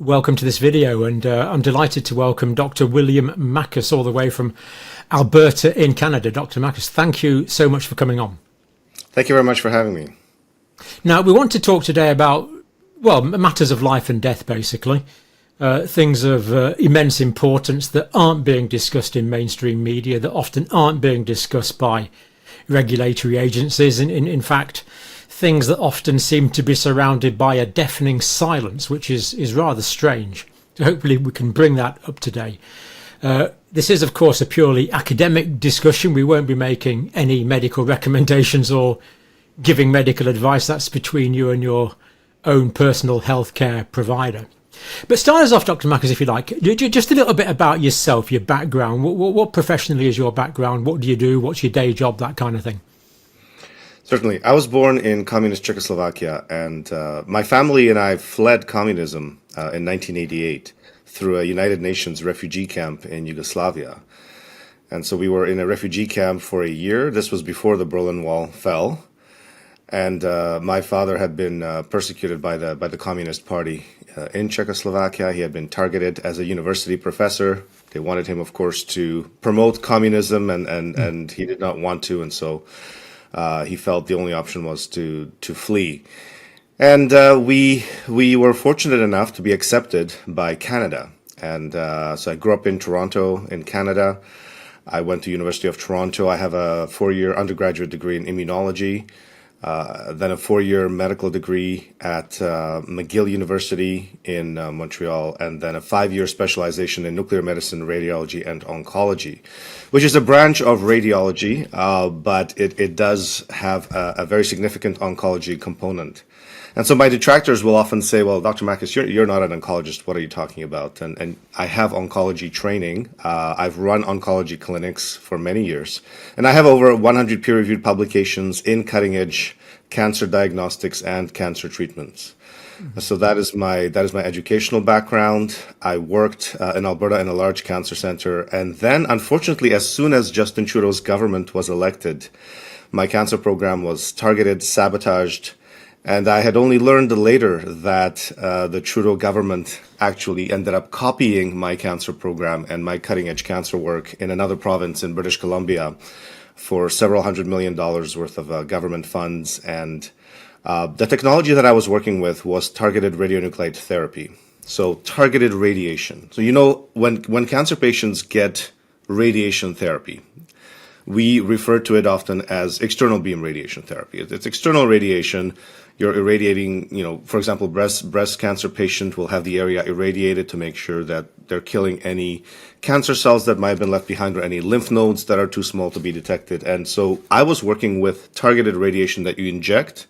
welcome to this video, and I'm delighted to welcome Dr. William Mackes all the way from Alberta in Canada. Dr. Mackes, thank you so much for coming on. Thank you very much for having me. Now, we want to talk today about, well, matters of life and death, basically. Things of immense importance that aren't being discussed in mainstream media, that often aren't being discussed by regulatory agencies. In fact, things that often seem to be surrounded by a deafening silence, which is rather strange. So hopefully we can bring that up today. This is, of course, a purely academic discussion. We won't be making any medical recommendations or giving medical advice. That's between you and your own personal healthcare provider. But start us off, Dr. Mackes, if you like. Just a little bit about yourself, your background. What professionally is your background? What do you do? What's your day job? That kind of thing. Certainly. I was born in communist Czechoslovakia, and my family and I fled communism in 1988 through a United Nations refugee camp in Yugoslavia. And so we were in a refugee camp for a year. This was before the Berlin Wall fell. And my father had been persecuted by the Communist Party in Czechoslovakia. He had been targeted as a university professor. They wanted him, of course, to promote communism, and he did not want to. And so he felt the only option was to flee. And we were fortunate enough to be accepted by Canada. And so I grew up in Toronto, in Canada. I went to University of Toronto. I have a 4-year undergraduate degree in immunology, then a 4-year medical degree at McGill University in Montreal, and then a 5-year specialization in nuclear medicine, radiology, and oncology, which is a branch of radiology, but it does have a very significant oncology component. And so my detractors will often say, well, Dr. Mackes, you're not an oncologist. What are you talking about? And I have oncology training. I've run oncology clinics for many years. And I have over 100 peer-reviewed publications in cutting-edge cancer diagnostics and cancer treatments. So that is my educational background. I worked in Alberta in a large cancer center. And then, unfortunately, as soon as Justin Trudeau's government was elected, my cancer program was targeted, sabotaged. And I had only learned later that the Trudeau government actually ended up copying my cancer program and my cutting-edge cancer work in another province in British Columbia for several $100 million worth of government funds. And the technology that I was working with was targeted radionuclide therapy, so targeted radiation. So, you know, when cancer patients get radiation therapy, we refer to it often as external beam radiation therapy. It's external radiation. You're irradiating, you know, for example, breast cancer patient will have the area irradiated to make sure that they're killing any cancer cells that might have been left behind or any lymph nodes that are too small to be detected. And so I was working with targeted radiation that you inject.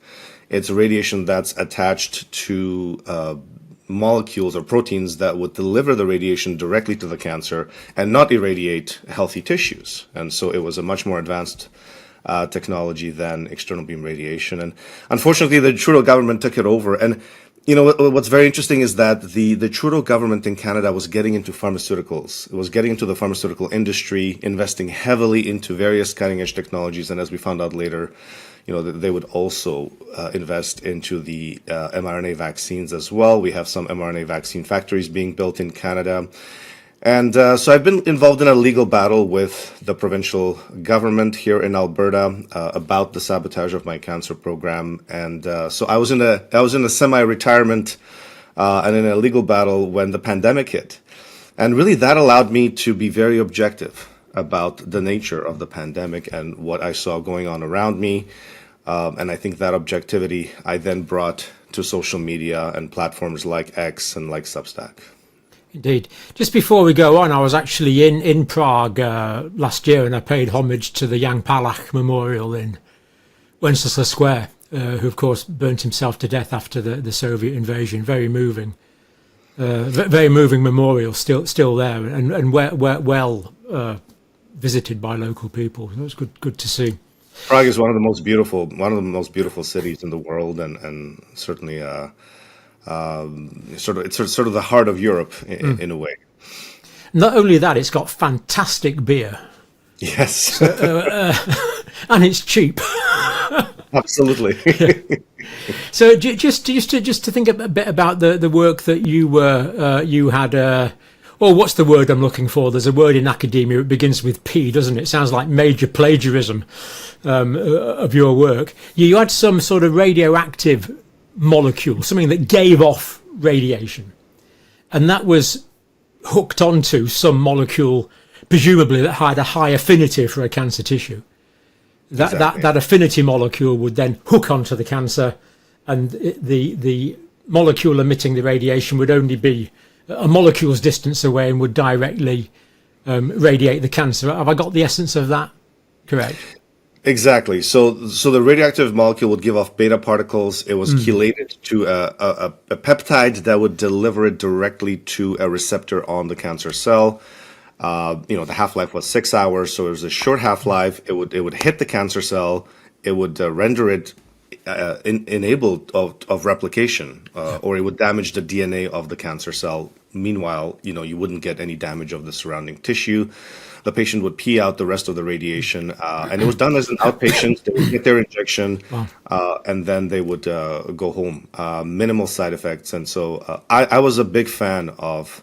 It's radiation that's attached to molecules or proteins that would deliver the radiation directly to the cancer and not irradiate healthy tissues. And so it was a much more advanced technology than external beam radiation. And unfortunately, the Trudeau government took it over. And, you know, what's very interesting is that the Trudeau government in Canada was getting into pharmaceuticals. It was getting into the pharmaceutical industry, investing heavily into various cutting-edge technologies. And as we found out later, you know, they would also invest into the mRNA vaccines as well. We have some mRNA vaccine factories being built in Canada. And so I've been involved in a legal battle with the provincial government here in Alberta about the sabotage of my cancer program. And so I was in a semi-retirement and in a legal battle when the pandemic hit. And really that allowed me to be very objective about the nature of the pandemic and what I saw going on around me. And I think that objectivity I then brought to social media and platforms like X and like Substack. Indeed. Just before we go on, I was actually in Prague last year, and I paid homage to the Jan Palach Memorial in Wenceslas Square, who of course burnt himself to death after the Soviet invasion. Very moving, very moving memorial, still there, and well visited by local people. It was good to see. Prague is one of the most beautiful cities in the world, and certainly it's sort of the heart of Europe in a way. Not only that, it's got fantastic beer. Yes, and it's cheap. Absolutely. So just to think a bit about the work that you had. Well, what's the word I'm looking for? There's a word in academia. It begins with P, doesn't it? It sounds like major plagiarism of your work. You had some sort of radioactive molecule, something that gave off radiation, and that was hooked onto some molecule, presumably that had a high affinity for a cancer tissue. That affinity molecule would then hook onto the cancer, and the molecule emitting the radiation would only be a molecule's distance away and would directly radiate the cancer. Have I got the essence of that correct? Exactly. So the radioactive molecule would give off beta particles. It was chelated to a peptide that would deliver it directly to a receptor on the cancer cell. The half-life was 6 hours, so it was a short half-life. It would hit the cancer cell. It would render it enabled of replication, or it would damage the DNA of the cancer cell. Meanwhile, you wouldn't get any damage of the surrounding tissue. The patient would pee out the rest of the radiation, and it was done as an outpatient. They would get their injection, and then they would go home. Minimal side effects, and so I was a big fan of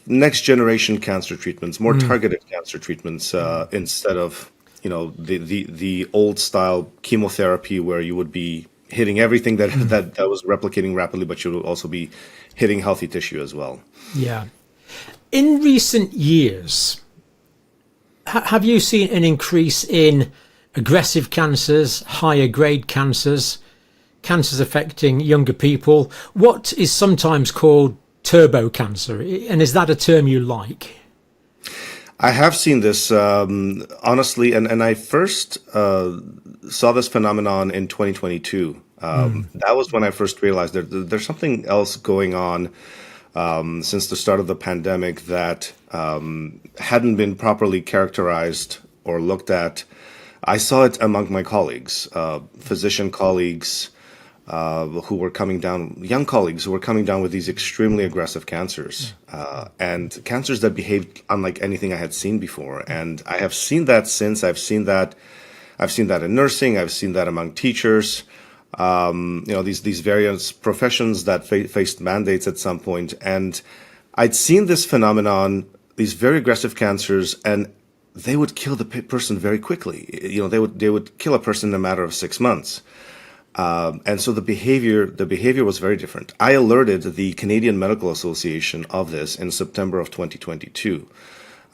next generation cancer treatments, more targeted cancer treatments, instead of the old style chemotherapy where you would be hitting everything that was replicating rapidly, but you would also be hitting healthy tissue as well. Yeah. In recent years, have you seen an increase in aggressive cancers, higher grade cancers affecting younger people? What is sometimes called turbo cancer, and is that a term you like? I have seen this, honestly, and I first saw this phenomenon in 2022. That was when I first realized there's something else going on since the start of the pandemic that hadn't been properly characterized or looked at. I saw it among my colleagues, physician colleagues, who were coming down, young colleagues who were coming down with these extremely aggressive cancers, and cancers that behaved unlike anything I had seen before. And I have seen that since. I've seen that in nursing. I've seen that among teachers. These various professions that faced mandates at some point. And I'd seen this phenomenon, these very aggressive cancers, and they would kill the person very quickly. They would kill a person in a matter of 6 months. And so the behavior was very different. I alerted the Canadian Medical Association of this in September of 2022.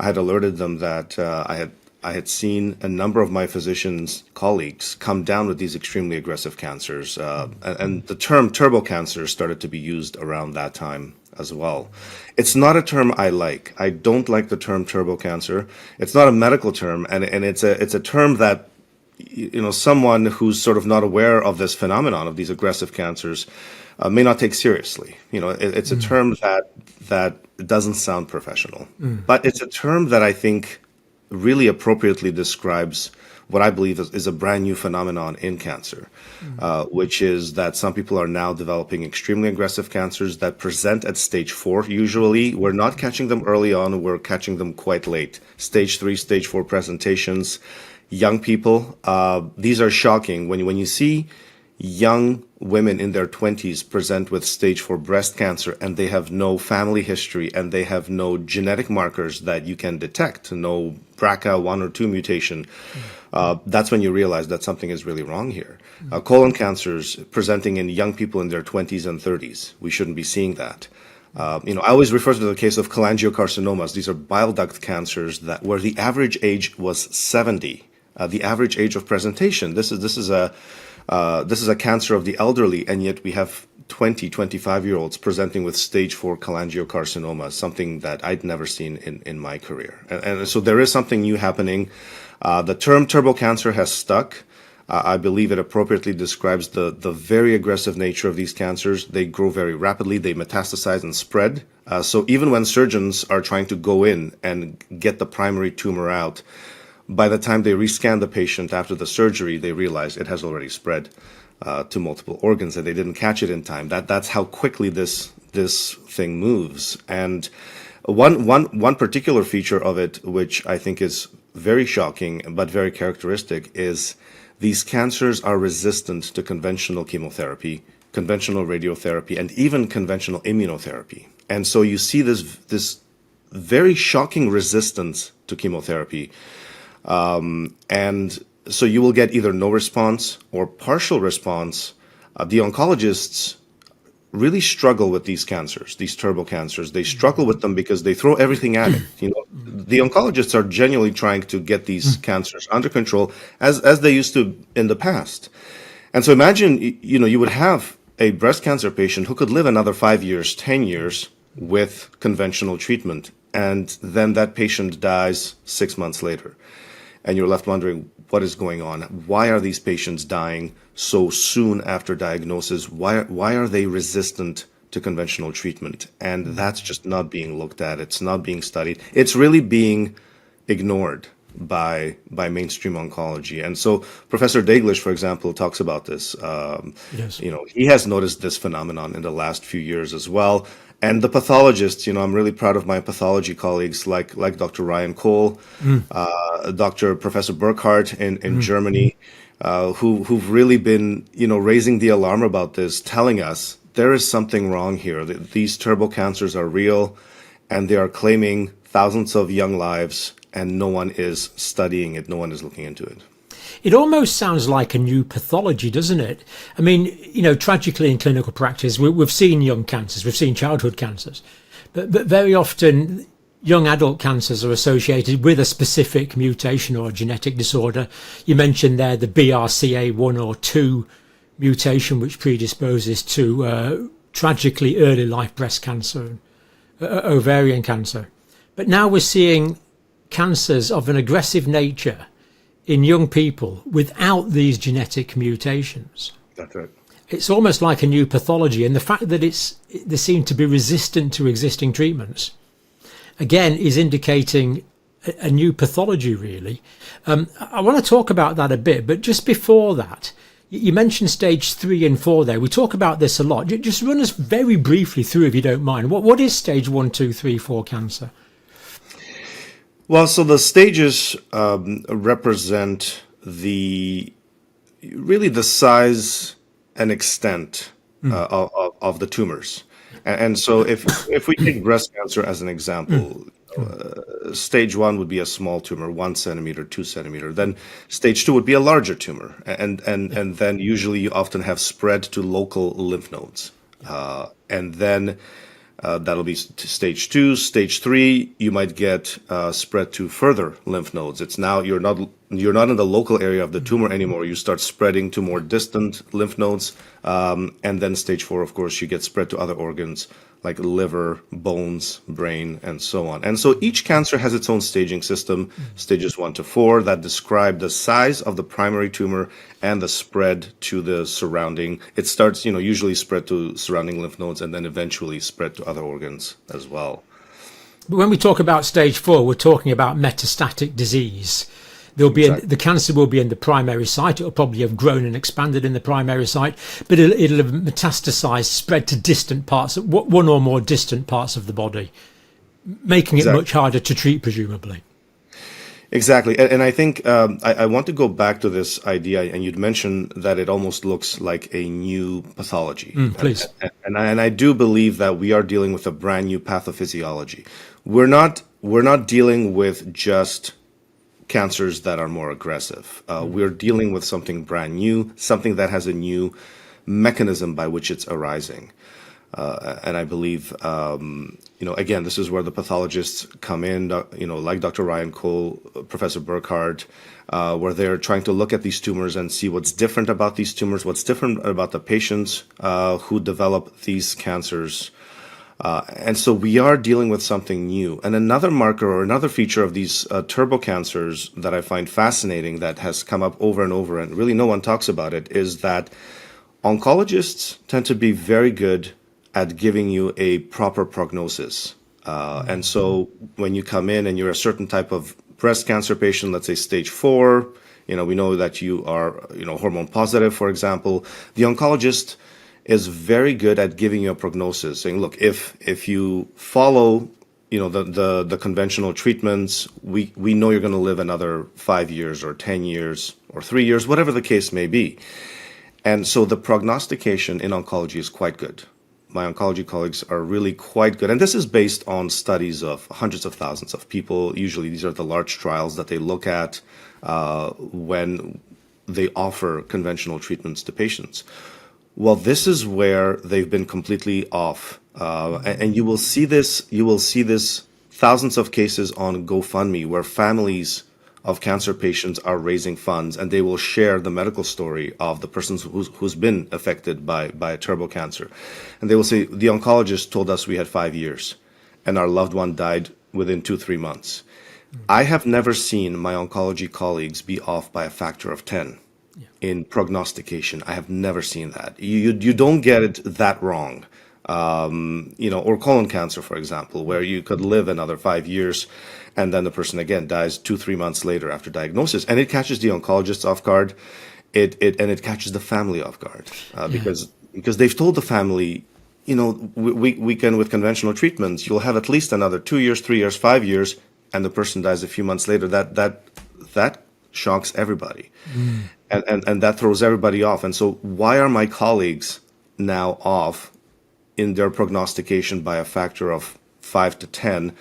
I had alerted them that I had seen a number of my physicians' colleagues come down with these extremely aggressive cancers, and the term turbo cancer started to be used around that time as well. It's not a term I like. I don't like the term turbo cancer. It's not a medical term, and it's a term that someone who's sort of not aware of this phenomenon of these aggressive cancers may not take seriously. It's a term that doesn't sound professional, but it's a term that I think really appropriately describes what I believe is a brand new phenomenon in cancer, which is that some people are now developing extremely aggressive cancers that present at stage 4. Usually, we're not catching them early on, we're catching them quite late. Stage 3, stage 4 presentations. Young people, these are shocking. When you see young women in their 20s present with stage 4 breast cancer and they have no family history and they have no genetic markers that you can detect, no BRCA1 or 2 mutation, that's when you realize that something is really wrong here. Colon cancers presenting in young people in their 20s and 30s, we shouldn't be seeing that. I always refer to the case of cholangiocarcinomas. These are bile duct cancers where the average age was 70. The average age of presentation. This is a cancer of the elderly, and yet we have 20, 25-year-olds presenting with stage 4 cholangiocarcinoma, something that I'd never seen in my career. And so there is something new happening. The term turbo cancer has stuck. I believe it appropriately describes the very aggressive nature of these cancers. They grow very rapidly. They metastasize and spread. So even when surgeons are trying to go in and get the primary tumor out, by the time they rescan the patient after the surgery, they realize it has already spread to multiple organs and they didn't catch it in time. That's how quickly this thing moves. And one particular feature of it, which I think is very shocking but very characteristic, is these cancers are resistant to conventional chemotherapy, conventional radiotherapy, and even conventional immunotherapy. And so you see this very shocking resistance to chemotherapy. And so you will get either no response or partial response. The oncologists really struggle with these cancers, these turbo cancers. They struggle with them because they throw everything at it. The oncologists are genuinely trying to get these cancers under control as they used to in the past. And so imagine, you would have a breast cancer patient who could live another 5 years, 10 years with conventional treatment. And then that patient dies 6 months later. And you're left wondering, what is going on? Why are these patients dying so soon after diagnosis? Why are they resistant to conventional treatment? And that's just not being looked at. It's not being studied. It's really being ignored by mainstream oncology. And so Professor Daglish, for example, talks about this. Yes. He has noticed this phenomenon in the last few years as well. And the pathologists, I'm really proud of my pathology colleagues like Dr. Ryan Cole, Professor Burkhardt in Germany, who've really been, raising the alarm about this, telling us there is something wrong here. These turbo cancers are real, and they are claiming thousands of young lives, and no one is studying it. No one is looking into it. It almost sounds like a new pathology, doesn't it? I mean, tragically in clinical practice, we've seen young cancers, we've seen childhood cancers, but very often young adult cancers are associated with a specific mutation or a genetic disorder. You mentioned there the BRCA1 or 2 mutation, which predisposes to tragically early life breast cancer, ovarian cancer. But now we're seeing cancers of an aggressive nature in young people without these genetic mutations. That's right. It's almost like a new pathology, and the fact that they seem to be resistant to existing treatments, again, is indicating a new pathology, really. I want to talk about that a bit, but just before that, you mentioned stage 3 and 4 there. We talk about this a lot. Just run us very briefly through, if you don't mind. What is stage 1, 2, 3, 4 cancer? Well, so the stages represent really the size and extent of the tumors. And so if we take breast cancer as an example, stage 1 would be a small tumor, 1 centimeter, 2 centimeter. Then stage 2 would be a larger tumor. And then usually you often have spread to local lymph nodes. And then that'll be stage 2. Stage 3, you might get spread to further lymph nodes. It's now you're not in the local area of the tumor anymore. You start spreading to more distant lymph nodes, and then stage 4, of course, you get spread to other organs like liver, bones, brain, and so on. And so each cancer has its own staging system, stages 1 to 4, that describe the size of the primary tumor and the spread to the surrounding. It starts, usually spread to surrounding lymph nodes and then eventually spread to other organs as well. But when we talk about stage 4, we're talking about metastatic disease. There'll be the cancer will be in the primary site. It'll probably have grown and expanded in the primary site, but it'll have metastasized, spread to distant parts, one or more distant parts of the body, making it much harder to treat, presumably. Exactly. And I think I want to go back to this idea, and you'd mentioned that it almost looks like a new pathology. Please. And I do believe that we are dealing with a brand new pathophysiology. We're not dealing with just cancers that are more aggressive. We're dealing with something brand new, something that has a new mechanism by which it's arising. And I believe, again, this is where the pathologists come in, like Dr. Ryan Cole, Professor Burkhardt, where they're trying to look at these tumors and see what's different about these tumors, what's different about the patients who develop these cancers. And so we are dealing with something new. And another marker or another feature of these turbo cancers that I find fascinating that has come up over and over, and really no one talks about it, is that oncologists tend to be very good at giving you a proper prognosis. And so when you come in and you're a certain type of breast cancer patient, let's say stage 4, we know that you are, hormone positive, for example, the oncologist is very good at giving you a prognosis, saying, look, if you follow the conventional treatments, we know you're going to live another 5 years or 10 years or 3 years, whatever the case may be. And so the prognostication in oncology is quite good. My oncology colleagues are really quite good. And this is based on studies of hundreds of thousands of people. Usually these are the large trials that they look at when they offer conventional treatments to patients. Well, this is where they've been completely off. And you will see this thousands of cases on GoFundMe where families of cancer patients are raising funds, and they will share the medical story of the person who's been affected by a turbo cancer. And they will say, the oncologist told us we had 5 years and our loved one died within 2-3 months. I have never seen my oncology colleagues be off by a factor of 10 in prognostication. I have never seen that. You don't get it that wrong. Or colon cancer, for example, where you could live another 5 years and then the person again dies 2-3 months later after diagnosis, and it catches the oncologists off guard. It catches the family off guard because they've told the family, we can, with conventional treatments, you'll have at least another 2 years, 3 years, 5 years, and the person dies a few months later. That shocks everybody, and that throws everybody off. And so, why are my colleagues now off in their prognostication by a factor of 5 to 10?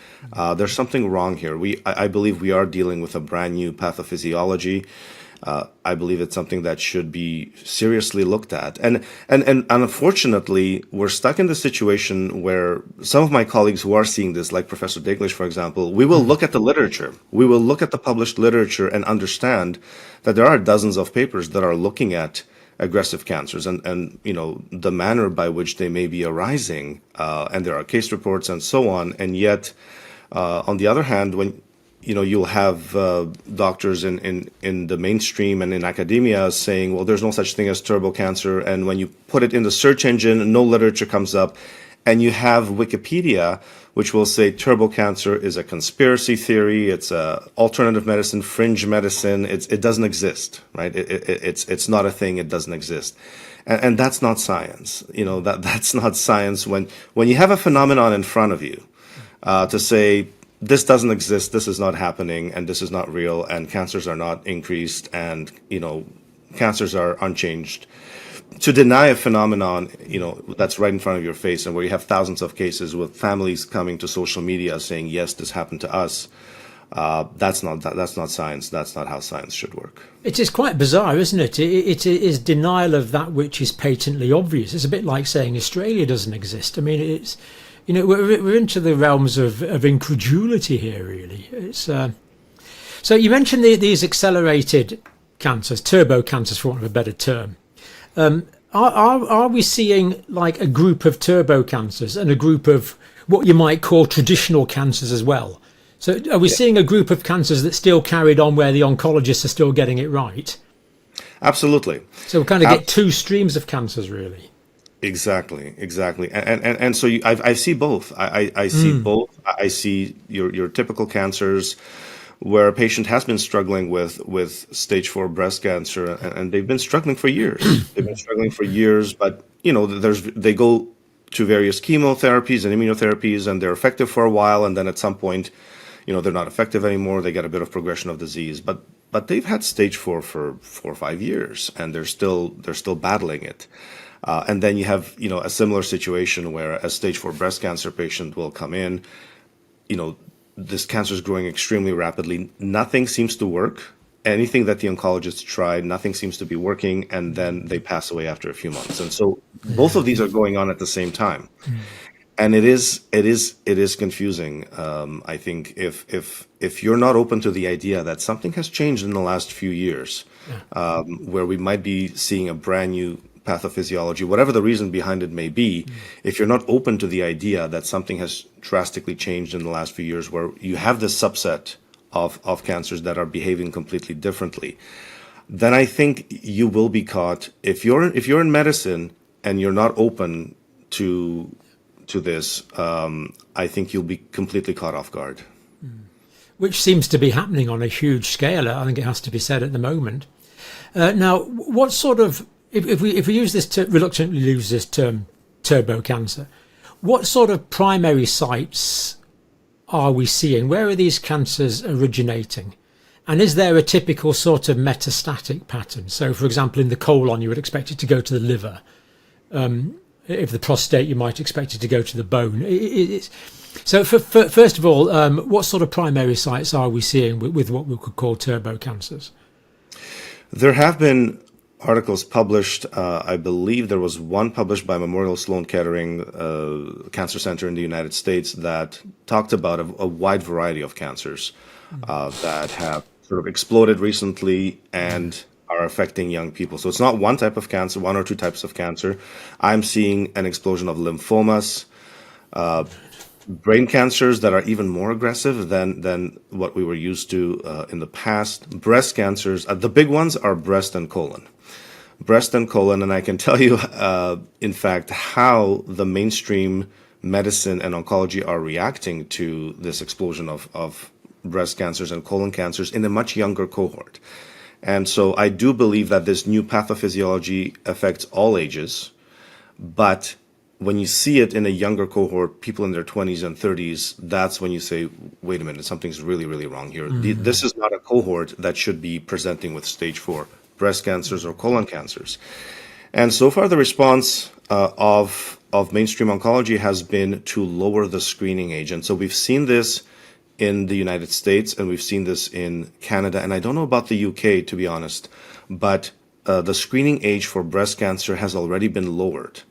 There's something wrong here. I believe we are dealing with a brand new pathophysiology. I believe it's something that should be seriously looked at. And unfortunately, we're stuck in the situation where some of my colleagues who are seeing this, like Professor Daglish, for example, we will look at the literature. We will look at the published literature and understand that there are dozens of papers that are looking at aggressive cancers and the manner by which they may be arising, and there are case reports and so on. And yet, on the other hand, when you'll have doctors in the mainstream and in academia saying, well, there's no such thing as turbo cancer, and when you put it in the search engine, no literature comes up, and you have Wikipedia, which will say turbo cancer is a conspiracy theory, it's a alternative medicine, fringe medicine, it doesn't exist, right? It's not a thing, it doesn't exist. And that's not science. That's not science when you have a phenomenon in front of you, to say, this doesn't exist, this is not happening, and this is not real, and cancers are not increased, and, cancers are unchanged. To deny a phenomenon, that's right in front of your face, and where you have thousands of cases with families coming to social media saying, yes, this happened to us, that's not science. That's not how science should work. It is quite bizarre, isn't it? It is denial of that which is patently obvious. It's a bit like saying Australia doesn't exist. I mean, it's, we're into the realms of incredulity here, really. It's so you mentioned these accelerated cancers, turbo cancers, for want of a better term. Are we seeing like a group of turbo cancers and a group of what you might call traditional cancers as well? So are we seeing a group of cancers that still carried on where the oncologists are still getting it right? Absolutely. So we kind of get two streams of cancers, really. Exactly. And so I see both. I see both. I see your typical cancers where a patient has been struggling with stage 4 breast cancer, and they've been struggling for years. But they go to various chemotherapies and immunotherapies, and they're effective for a while, and then at some point, they're not effective anymore. They get a bit of progression of disease, but they've had stage 4 for 4 or 5 years, and they're still battling it. And then you have a similar situation where a stage 4 breast cancer patient will come in, this cancer is growing extremely rapidly. Nothing seems to work. Anything that the oncologists tried, nothing seems to be working, and then they pass away after a few months. And so both of these are going on at the same time. And it is confusing. I think if you're not open to the idea that something has changed in the last few years, where we might be seeing a brand new pathophysiology, whatever the reason behind it may be, if you're not open to the idea that something has drastically changed in the last few years, where you have this subset of cancers that are behaving completely differently, then I think you will be caught. If you're in medicine and you're not open to this, I think you'll be completely caught off guard. Which seems to be happening on a huge scale, I think it has to be said, at the moment. Now, what sort of, if we use this reluctantly use this term turbo cancer, what sort of primary sites are we seeing? Where are these cancers originating? And is there a typical sort of metastatic pattern? So, for example, in the colon, you would expect it to go to the liver. If the prostate, you might expect it to go to the bone. So, first of all, what sort of primary sites are we seeing with what we could call turbo cancers? There have been articles published. I believe there was one published by Memorial Sloan Kettering Cancer Center in the United States that talked about a wide variety of cancers that have sort of exploded recently and are affecting young people. So it's not one type of cancer, one or two types of cancer. I'm seeing an explosion of lymphomas, brain cancers that are even more aggressive than what we were used to in the past. Breast cancers, the big ones are breast and colon. Breast and colon, and I can tell you, in fact, how the mainstream medicine and oncology are reacting to this explosion of breast cancers and colon cancers in a much younger cohort. And so I do believe that this new pathophysiology affects all ages, but when you see it in a younger cohort, people in their 20s and 30s, that's when you say, wait a minute, something's really, really wrong here. This is not a cohort that should be presenting with stage 4 breast cancers or colon cancers. And so far, the response of mainstream oncology has been to lower the screening age. And so we've seen this in the United States, and we've seen this in Canada, and I don't know about the UK, to be honest, but the screening age for breast cancer has already been lowered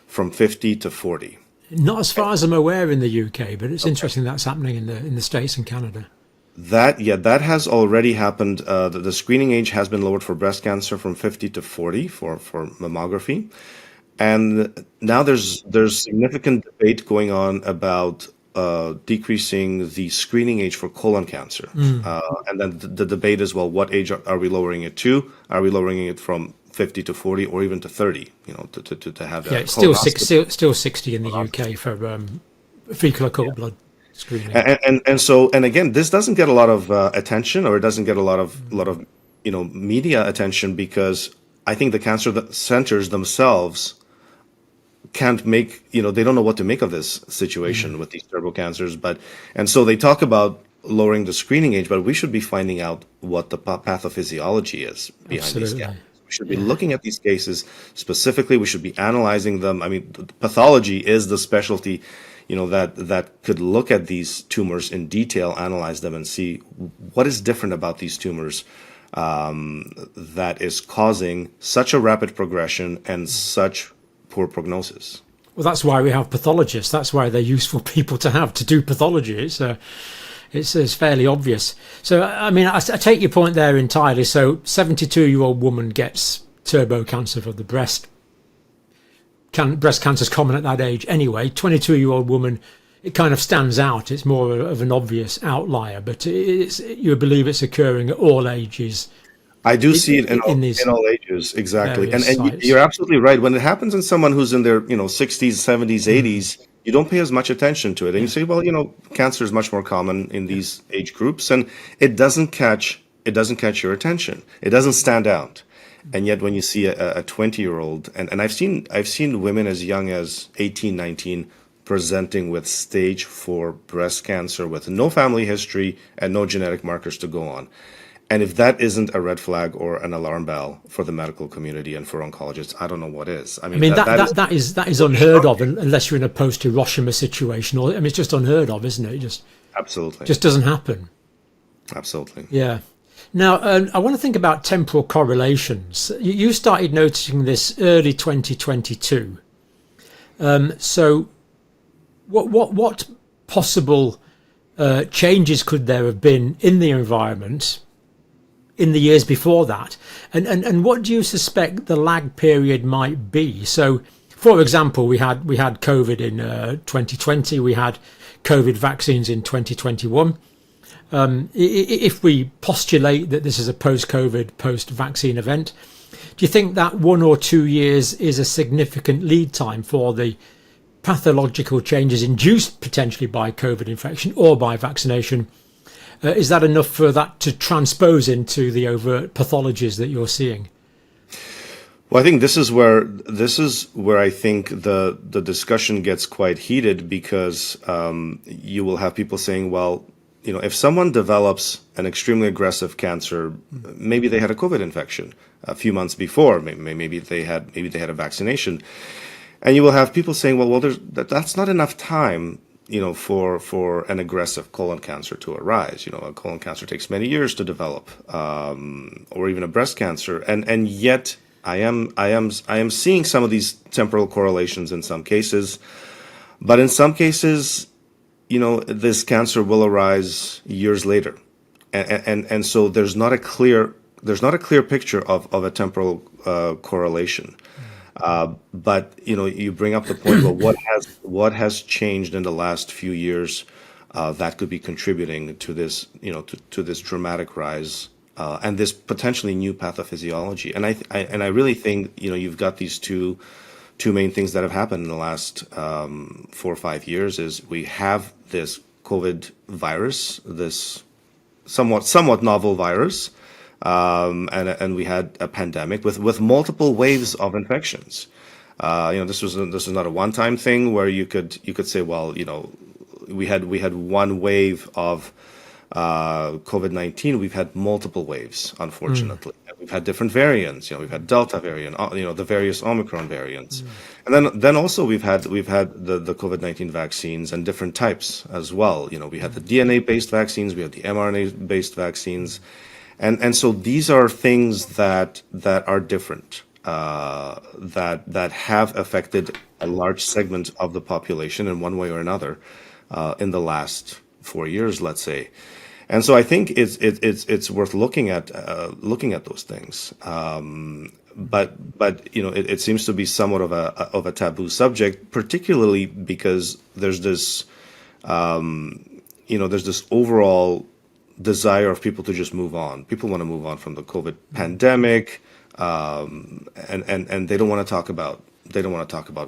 from 50 to 40. Not as far as I'm aware in the UK, but it's interesting that's happening in the States and Canada. That has already happened. The screening age has been lowered for breast cancer from 50 to 40 for mammography. And now there's significant debate going on about decreasing the screening age for colon cancer. And then the debate is, well, what age are we lowering it to? Are we lowering it from 50 to 40 or even to 30, to have that? Yeah, it's still 60 in the UK for fecal occult blood screening. And again, this doesn't get a lot of attention, or it doesn't get a lot of media attention, because I think the cancer centers themselves can't make, they don't know what to make of this situation with these turbo cancers. And so they talk about lowering the screening age, but we should be finding out what the pathophysiology is behind these cancers. We should be looking at these cases specifically. We should be analyzing them. I mean, pathology is the specialty, that could look at these tumors in detail, analyze them, and see what is different about these tumors that is causing such a rapid progression and such poor prognosis. Well, that's why we have pathologists. That's why they're useful people to have to do pathology. It's fairly obvious. So, I mean, I take your point there entirely. So, 72-year-old woman gets turbo cancer of the breast. Breast cancer is common at that age anyway. 22-year-old woman, it kind of stands out. It's more of an obvious outlier, but you believe it's occurring at all ages. I do see it in all ages, exactly. And you're absolutely right. When it happens in someone who's in their 60s, 70s, 80s, you don't pay as much attention to it. And you say, well, cancer is much more common in these age groups, and it doesn't catch your attention. It doesn't stand out. And yet when you see a 20-year-old, and I've seen women as young as 18, 19 presenting with stage 4 breast cancer with no family history and no genetic markers to go on. And if that isn't a red flag or an alarm bell for the medical community and for oncologists, I don't know what is. I mean, that is unheard of unless you're in a post-Hiroshima situation. It's just unheard of, isn't it? Absolutely. Just doesn't happen. Absolutely. Yeah. Now, I want to think about temporal correlations. You started noticing this early 2022. So what possible changes could there have been in the environment in the years before that? And what do you suspect the lag period might be? So, for example, we had COVID in 2020. We had COVID vaccines in 2021. If we postulate that this is a post-COVID, post-vaccine event, do you think that 1 or 2 years is a significant lead time for the pathological changes induced potentially by COVID infection or by vaccination? Is that enough for that to transpose into the overt pathologies that you're seeing? Well, I think this is where I think the discussion gets quite heated because you will have people saying, well, if someone develops an extremely aggressive cancer, maybe they had a COVID infection a few months before, maybe they had a vaccination, and you will have people saying, well, that's not enough time, for an aggressive colon cancer to arise. A colon cancer takes many years to develop, or even a breast cancer, and yet I am seeing some of these temporal correlations in some cases, but in some cases, this cancer will arise years later, and so there's not a clear picture of a temporal correlation. But you bring up the point. Well, what has changed in the last few years that could be contributing to this to this dramatic rise and this potentially new pathophysiology? And I really think you've got these two main things that have happened in the last 4 or 5 years. Is we have this COVID virus, this somewhat novel virus, and we had a pandemic with multiple waves of infections. This is not a one-time thing where you could say, well, we had one wave of COVID-19. We've had multiple waves, unfortunately. We've had different variants. We've had Delta variant, the various Omicron variants, and then also we've had the COVID-19 vaccines and different types as well. We had the DNA-based vaccines, we had the mRNA-based vaccines, and so these are things that are different, that have affected a large segment of the population in one way or another in the last 4 years, let's say. And so I think it's worth looking at those things. But it seems to be somewhat of a taboo subject, particularly because there's this overall desire of people to just move on. People want to move on from the COVID pandemic, and they don't want to talk about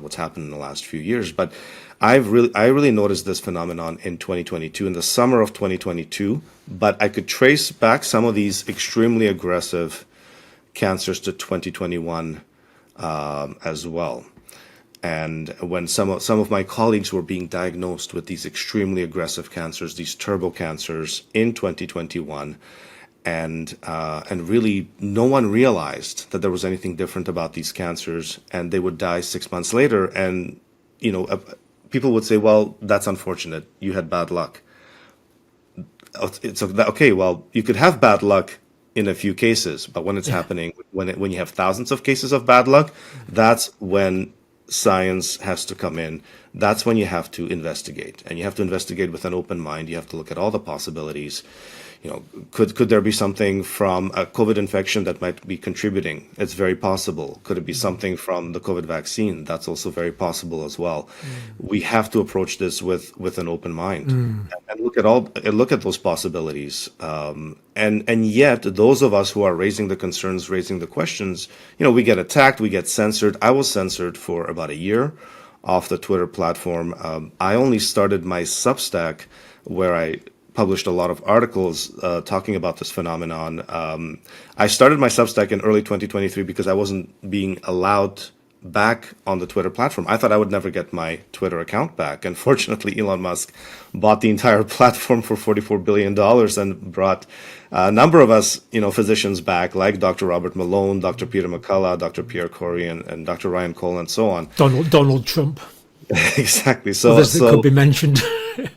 what's happened in the last few years. But I really noticed this phenomenon in 2022, in the summer of 2022. But I could trace back some of these extremely aggressive cancers to 2021 as well. And when some of my colleagues were being diagnosed with these extremely aggressive cancers, these turbo cancers in 2021, and really no one realized that there was anything different about these cancers, and they would die 6 months later. And people would say, well, that's unfortunate, you had bad luck. It's okay, well, you could have bad luck in a few cases, but when it's happening, when you have thousands of cases of bad luck, that's when science has to come in. That's when you have to investigate, and you have to investigate with an open mind. You have to look at all the possibilities. Could there be something from a COVID infection that might be contributing? It's very possible. Could it be something from the COVID vaccine? That's also very possible as well. We have to approach this with an open mind and look at those possibilities. And yet, those of us who are raising the concerns, raising the questions, we get attacked, we get censored. I was censored for about a year off the Twitter platform. I only started my Substack, where I published a lot of articles talking about this phenomenon. I started my Substack in early 2023 because I wasn't being allowed back on the Twitter platform. I thought I would never get my Twitter account back. And fortunately, Elon Musk bought the entire platform for $44 billion and brought a number of us, physicians back, like Dr. Robert Malone, Dr. Peter McCullough, Dr. Pierre Corey, and Dr. Ryan Cole, and so on. Donald Trump. Exactly. So others that could be mentioned.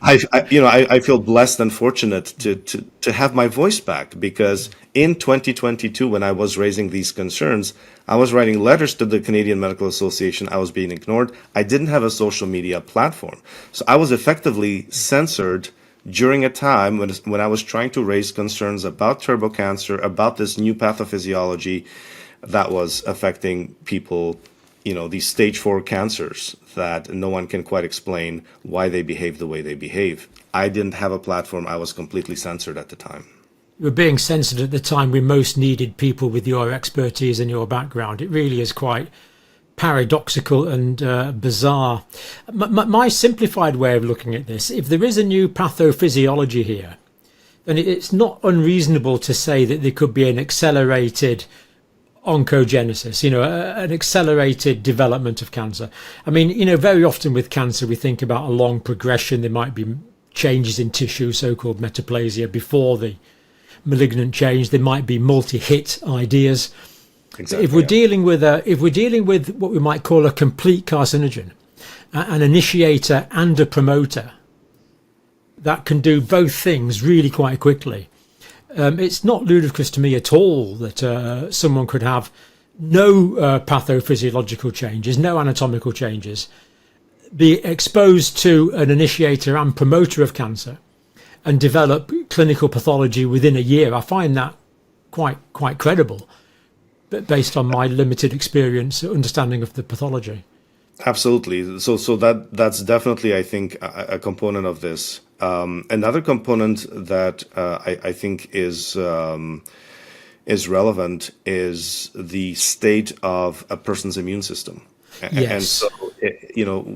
I feel blessed and fortunate to have my voice back, because in 2022, when I was raising these concerns, I was writing letters to the Canadian Medical Association. I was being ignored. I didn't have a social media platform. So I was effectively censored during a time when I was trying to raise concerns about turbo cancer, about this new pathophysiology that was affecting people, these stage 4 cancers that no one can quite explain why they behave the way they behave. I didn't have a platform. I was completely censored at the time. You were being censored at the time we most needed people with your expertise and your background. It really is quite paradoxical and bizarre. My simplified way of looking at this, if there is a new pathophysiology here, then it's not unreasonable to say that there could be an accelerated oncogenesis, an accelerated development of cancer. I mean, very often with cancer, we think about a long progression. There might be changes in tissue, so-called metaplasia, before the malignant change. There might be multi-hit ideas. Exactly, if we're dealing with what we might call a complete carcinogen, an initiator and a promoter that can do both things really quite quickly, it's not ludicrous to me at all that someone could have no pathophysiological changes, no anatomical changes, be exposed to an initiator and promoter of cancer, and develop clinical pathology within a year. I find that quite credible, but based on my limited experience, understanding of the pathology. Absolutely. So that's definitely, I think, a component of this. Another component that I think is relevant is the state of a person's immune system. Yes. And so,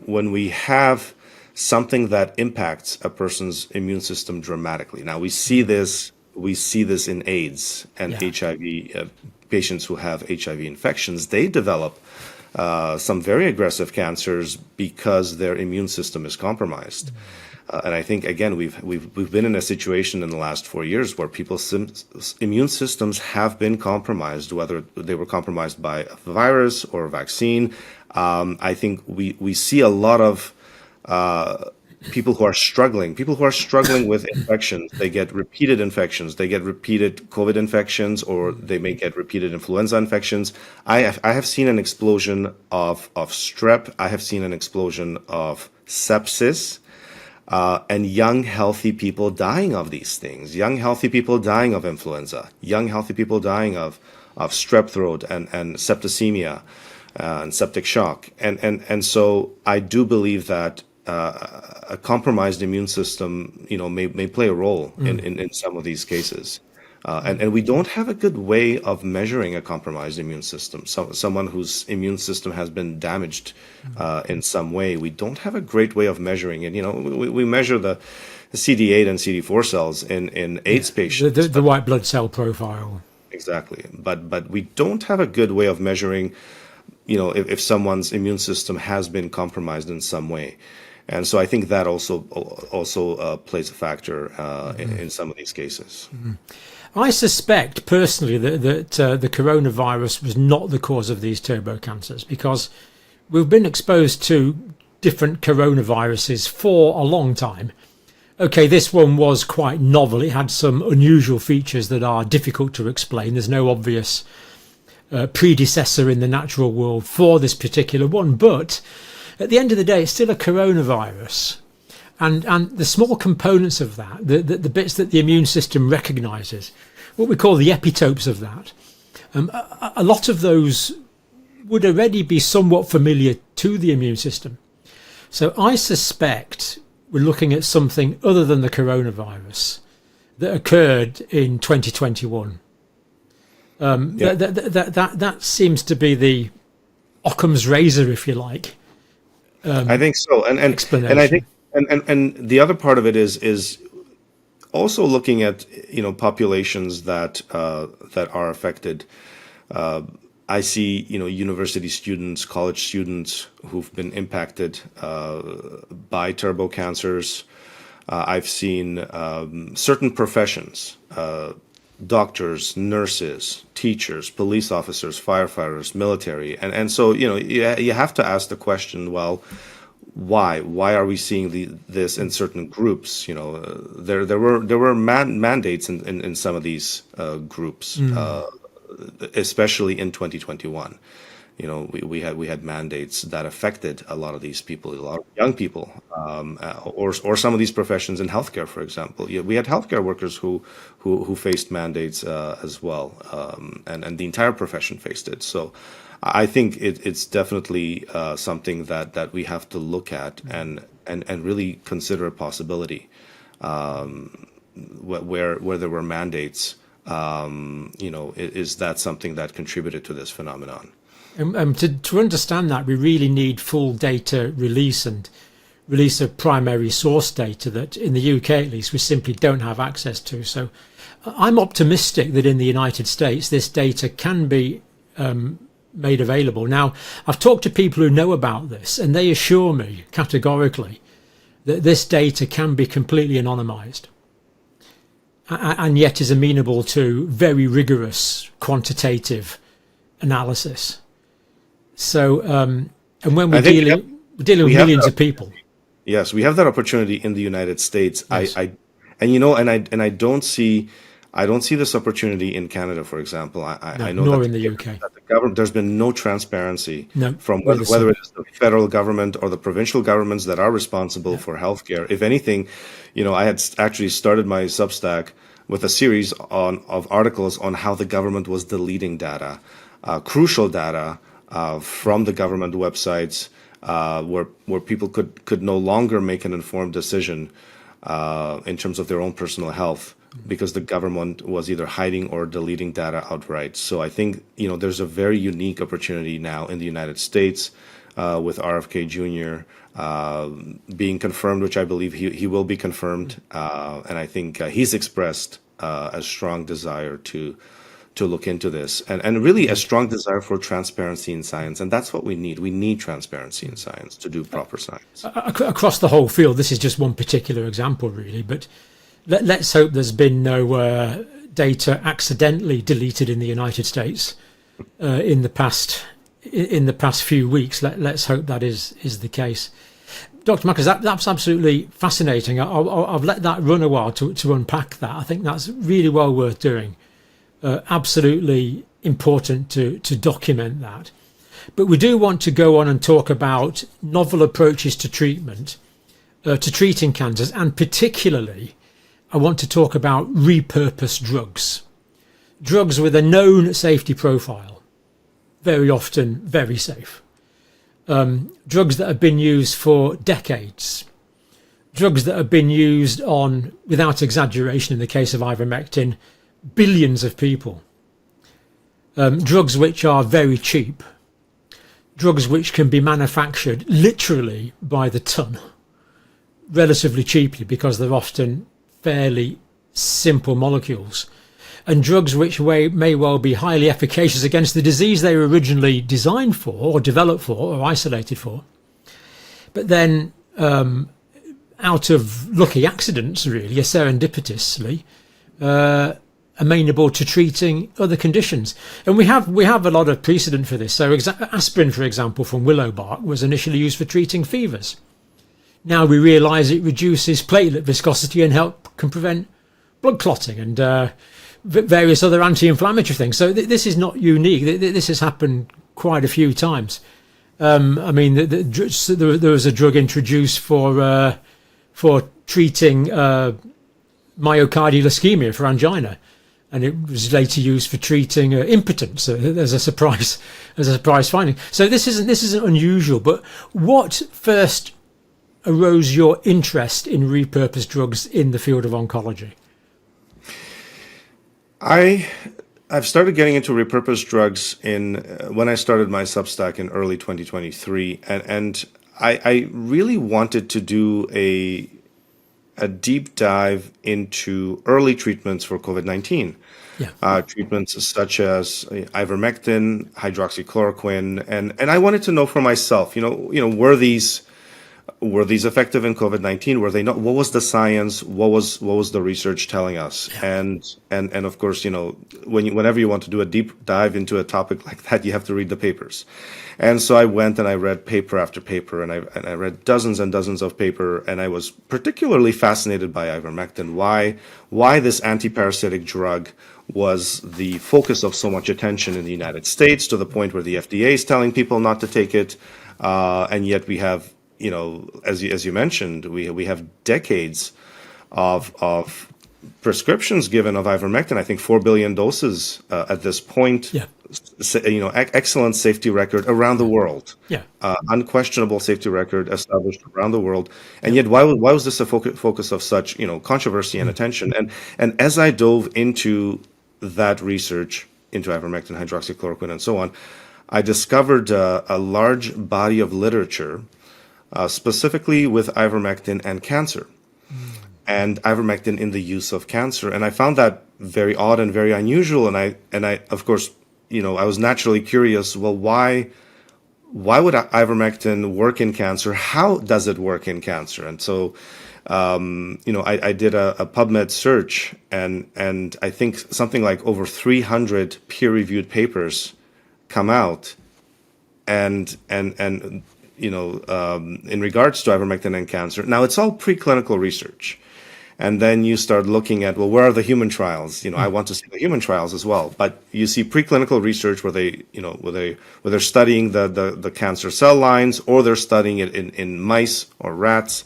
when we have something that impacts a person's immune system dramatically. Now we see this in AIDS and HIV. Patients who have HIV infections, they develop some very aggressive cancers because their immune system is compromised. And I think, again, we've been in a situation in the last 4 years where people's immune systems have been compromised, whether they were compromised by a virus or a vaccine. I think we see a lot of people who are struggling with infections. They get repeated infections. They get repeated COVID infections, or they may get repeated influenza infections. I have seen an explosion of strep. I have seen an explosion of sepsis, and young, healthy people dying of these things. Young, healthy people dying of influenza. Young, healthy people dying of strep throat and septicemia and septic shock. And so I do believe that a compromised immune system, may play a role in some of these cases. And we don't have a good way of measuring a compromised immune system. Someone whose immune system has been damaged in some way, we don't have a great way of measuring it. We measure the CD8 and CD4 cells in AIDS patients. The white blood cell profile. Exactly. But we don't have a good way of measuring, if someone's immune system has been compromised in some way. And so I think that also plays a factor in some of these cases. Mm-hmm. I suspect personally that the coronavirus was not the cause of these turbo cancers, because we've been exposed to different coronaviruses for a long time. Okay, this one was quite novel. It had some unusual features that are difficult to explain. There's no obvious predecessor in the natural world for this particular one, but at the end of the day, it's still a coronavirus. And the small components of that, the bits that the immune system recognises, what we call the epitopes of that, a lot of those would already be somewhat familiar to the immune system. So I suspect we're looking at something other than the coronavirus that occurred in 2021. That seems to be the Occam's razor, if you like. I think so, and I think, and the other part of it is also looking at populations that are affected. I see university students, college students who've been impacted by turbo cancers. I've seen certain professions. Doctors, nurses, teachers, police officers, firefighters, military, and so you have to ask the question: well, why are we seeing this in certain groups? There were mandates in some of these groups, especially in 2021. We had mandates that affected a lot of these people, a lot of young people, or some of these professions in healthcare, for example. We had healthcare workers who faced mandates as well, and the entire profession faced it. So I think it's definitely something that we have to look at and really consider a possibility where there were mandates. Is that something that contributed to this phenomenon? To understand that, we really need full data release and release of primary source data that in the UK at least we simply don't have access to. So I'm optimistic that in the United States this data can be made available. Now, I've talked to people who know about this, and they assure me categorically that this data can be completely anonymized and yet is amenable to very rigorous quantitative analysis. So, and when we're dealing with millions of people. Yes, we have that opportunity in the United States. Yes. I don't see this opportunity in Canada, for example. I know nor that in the UK. That the government, there's been no transparency from we're the whether same. it is the federal government or the provincial governments that are responsible for healthcare. If anything, I had actually started my Substack with a series of articles on how the government was deleting data, crucial data from the government websites, where people could no longer make an informed decision in terms of their own personal health, because the government was either hiding or deleting data outright. So I think there's a very unique opportunity now in the United States with RFK Jr. Being confirmed, which I believe he will be confirmed, and I think he's expressed a strong desire to look into this, and really a strong desire for transparency in science. And that's what we need. We need transparency in science to do proper science. Across the whole field, this is just one particular example, really, but let's hope there's been no data accidentally deleted in the United States in the past few weeks. Let's hope that is the case. Dr. Marcus, that's absolutely fascinating. I've let that run a while to unpack that. I think that's really well worth doing. Absolutely important to document that. But we do want to go on and talk about novel approaches to treatment, to treating cancers, and particularly I want to talk about repurposed drugs. Drugs with a known safety profile, very often very safe. Drugs that have been used for decades. Drugs that have been used on, without exaggeration in the case of ivermectin, billions of people. Drugs which are very cheap. Drugs which can be manufactured literally by the ton, relatively cheaply, because they're often fairly simple molecules. And drugs which may well be highly efficacious against the disease they were originally designed for, or developed for, or isolated for. But then, out of lucky accidents, really, or serendipitously, amenable to treating other conditions. And we have a lot of precedent for this. So aspirin, for example, from willow bark was initially used for treating fevers. Now we realise it reduces platelet viscosity and can prevent blood clotting and various other anti-inflammatory things. So this is not unique. This has happened quite a few times. I mean, there was a drug introduced for treating myocardial ischemia for angina, and it was later used for treating impotence as a surprise finding. So this isn't unusual. But what first arose your interest in repurposed drugs in the field of oncology? I've started getting into repurposed drugs when I started my Substack in early 2023, and I really wanted to do a deep dive into early treatments for COVID-19. Treatments such as ivermectin, hydroxychloroquine, and I wanted to know for myself, were these effective in COVID-19? Were they not? What was the science? What was the research telling us? And of course, whenever you want to do a deep dive into a topic like that, you have to read the papers. And so I went and I read paper after paper, and I read dozens and dozens of paper, and I was particularly fascinated by ivermectin. Why this antiparasitic drug was the focus of so much attention in the United States, to the point where the FDA is telling people not to take it, and yet we have, as you mentioned, we have decades of prescriptions given of ivermectin. I think 4 billion doses at this point. Excellent safety record around the world. Unquestionable safety record established around the world. And yet, why was this a focus of such controversy and attention? And as I dove into that research into ivermectin, hydroxychloroquine, and so on, I discovered a large body of literature. Specifically with ivermectin and cancer, and ivermectin in the use of cancer, and I found that very odd and very unusual. And I of course, I was naturally curious. Well, why would ivermectin work in cancer? How does it work in cancer? And so, I did a PubMed search, and I think something like over 300 peer-reviewed papers come out, and in regards to ivermectin and cancer. Now, it's all preclinical research. And then you start looking at, well, where are the human trials? I want to see the human trials as well. But you see preclinical research where they're studying the cancer cell lines, or they're studying it in mice or rats.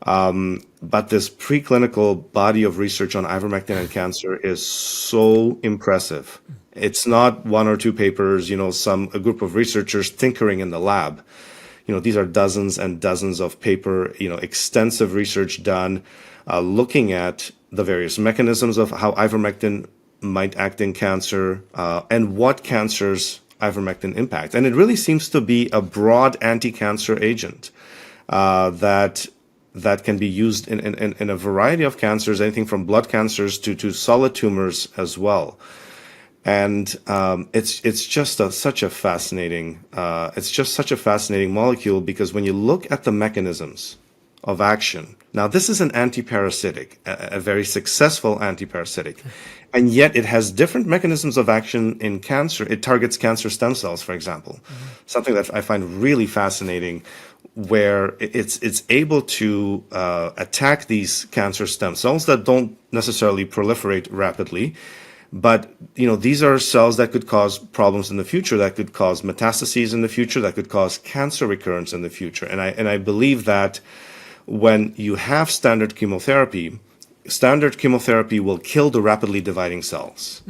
But this preclinical body of research on ivermectin and cancer is so impressive. It's not one or two papers, a group of researchers tinkering in the lab. These are dozens and dozens of paper, extensive research done, looking at the various mechanisms of how ivermectin might act in cancer, and what cancers ivermectin impact. And it really seems to be a broad anti-cancer agent that can be used in a variety of cancers, anything from blood cancers to solid tumors as well. And it's just such a fascinating molecule, because when you look at the mechanisms of action, now this is an antiparasitic, a very successful antiparasitic, and yet it has different mechanisms of action in cancer. It targets cancer stem cells, for example, something that I find really fascinating, where it's able to attack these cancer stem cells that don't necessarily proliferate rapidly. But, these are cells that could cause problems in the future, that could cause metastases in the future, that could cause cancer recurrence in the future. And I believe that when you have standard chemotherapy will kill the rapidly dividing cells,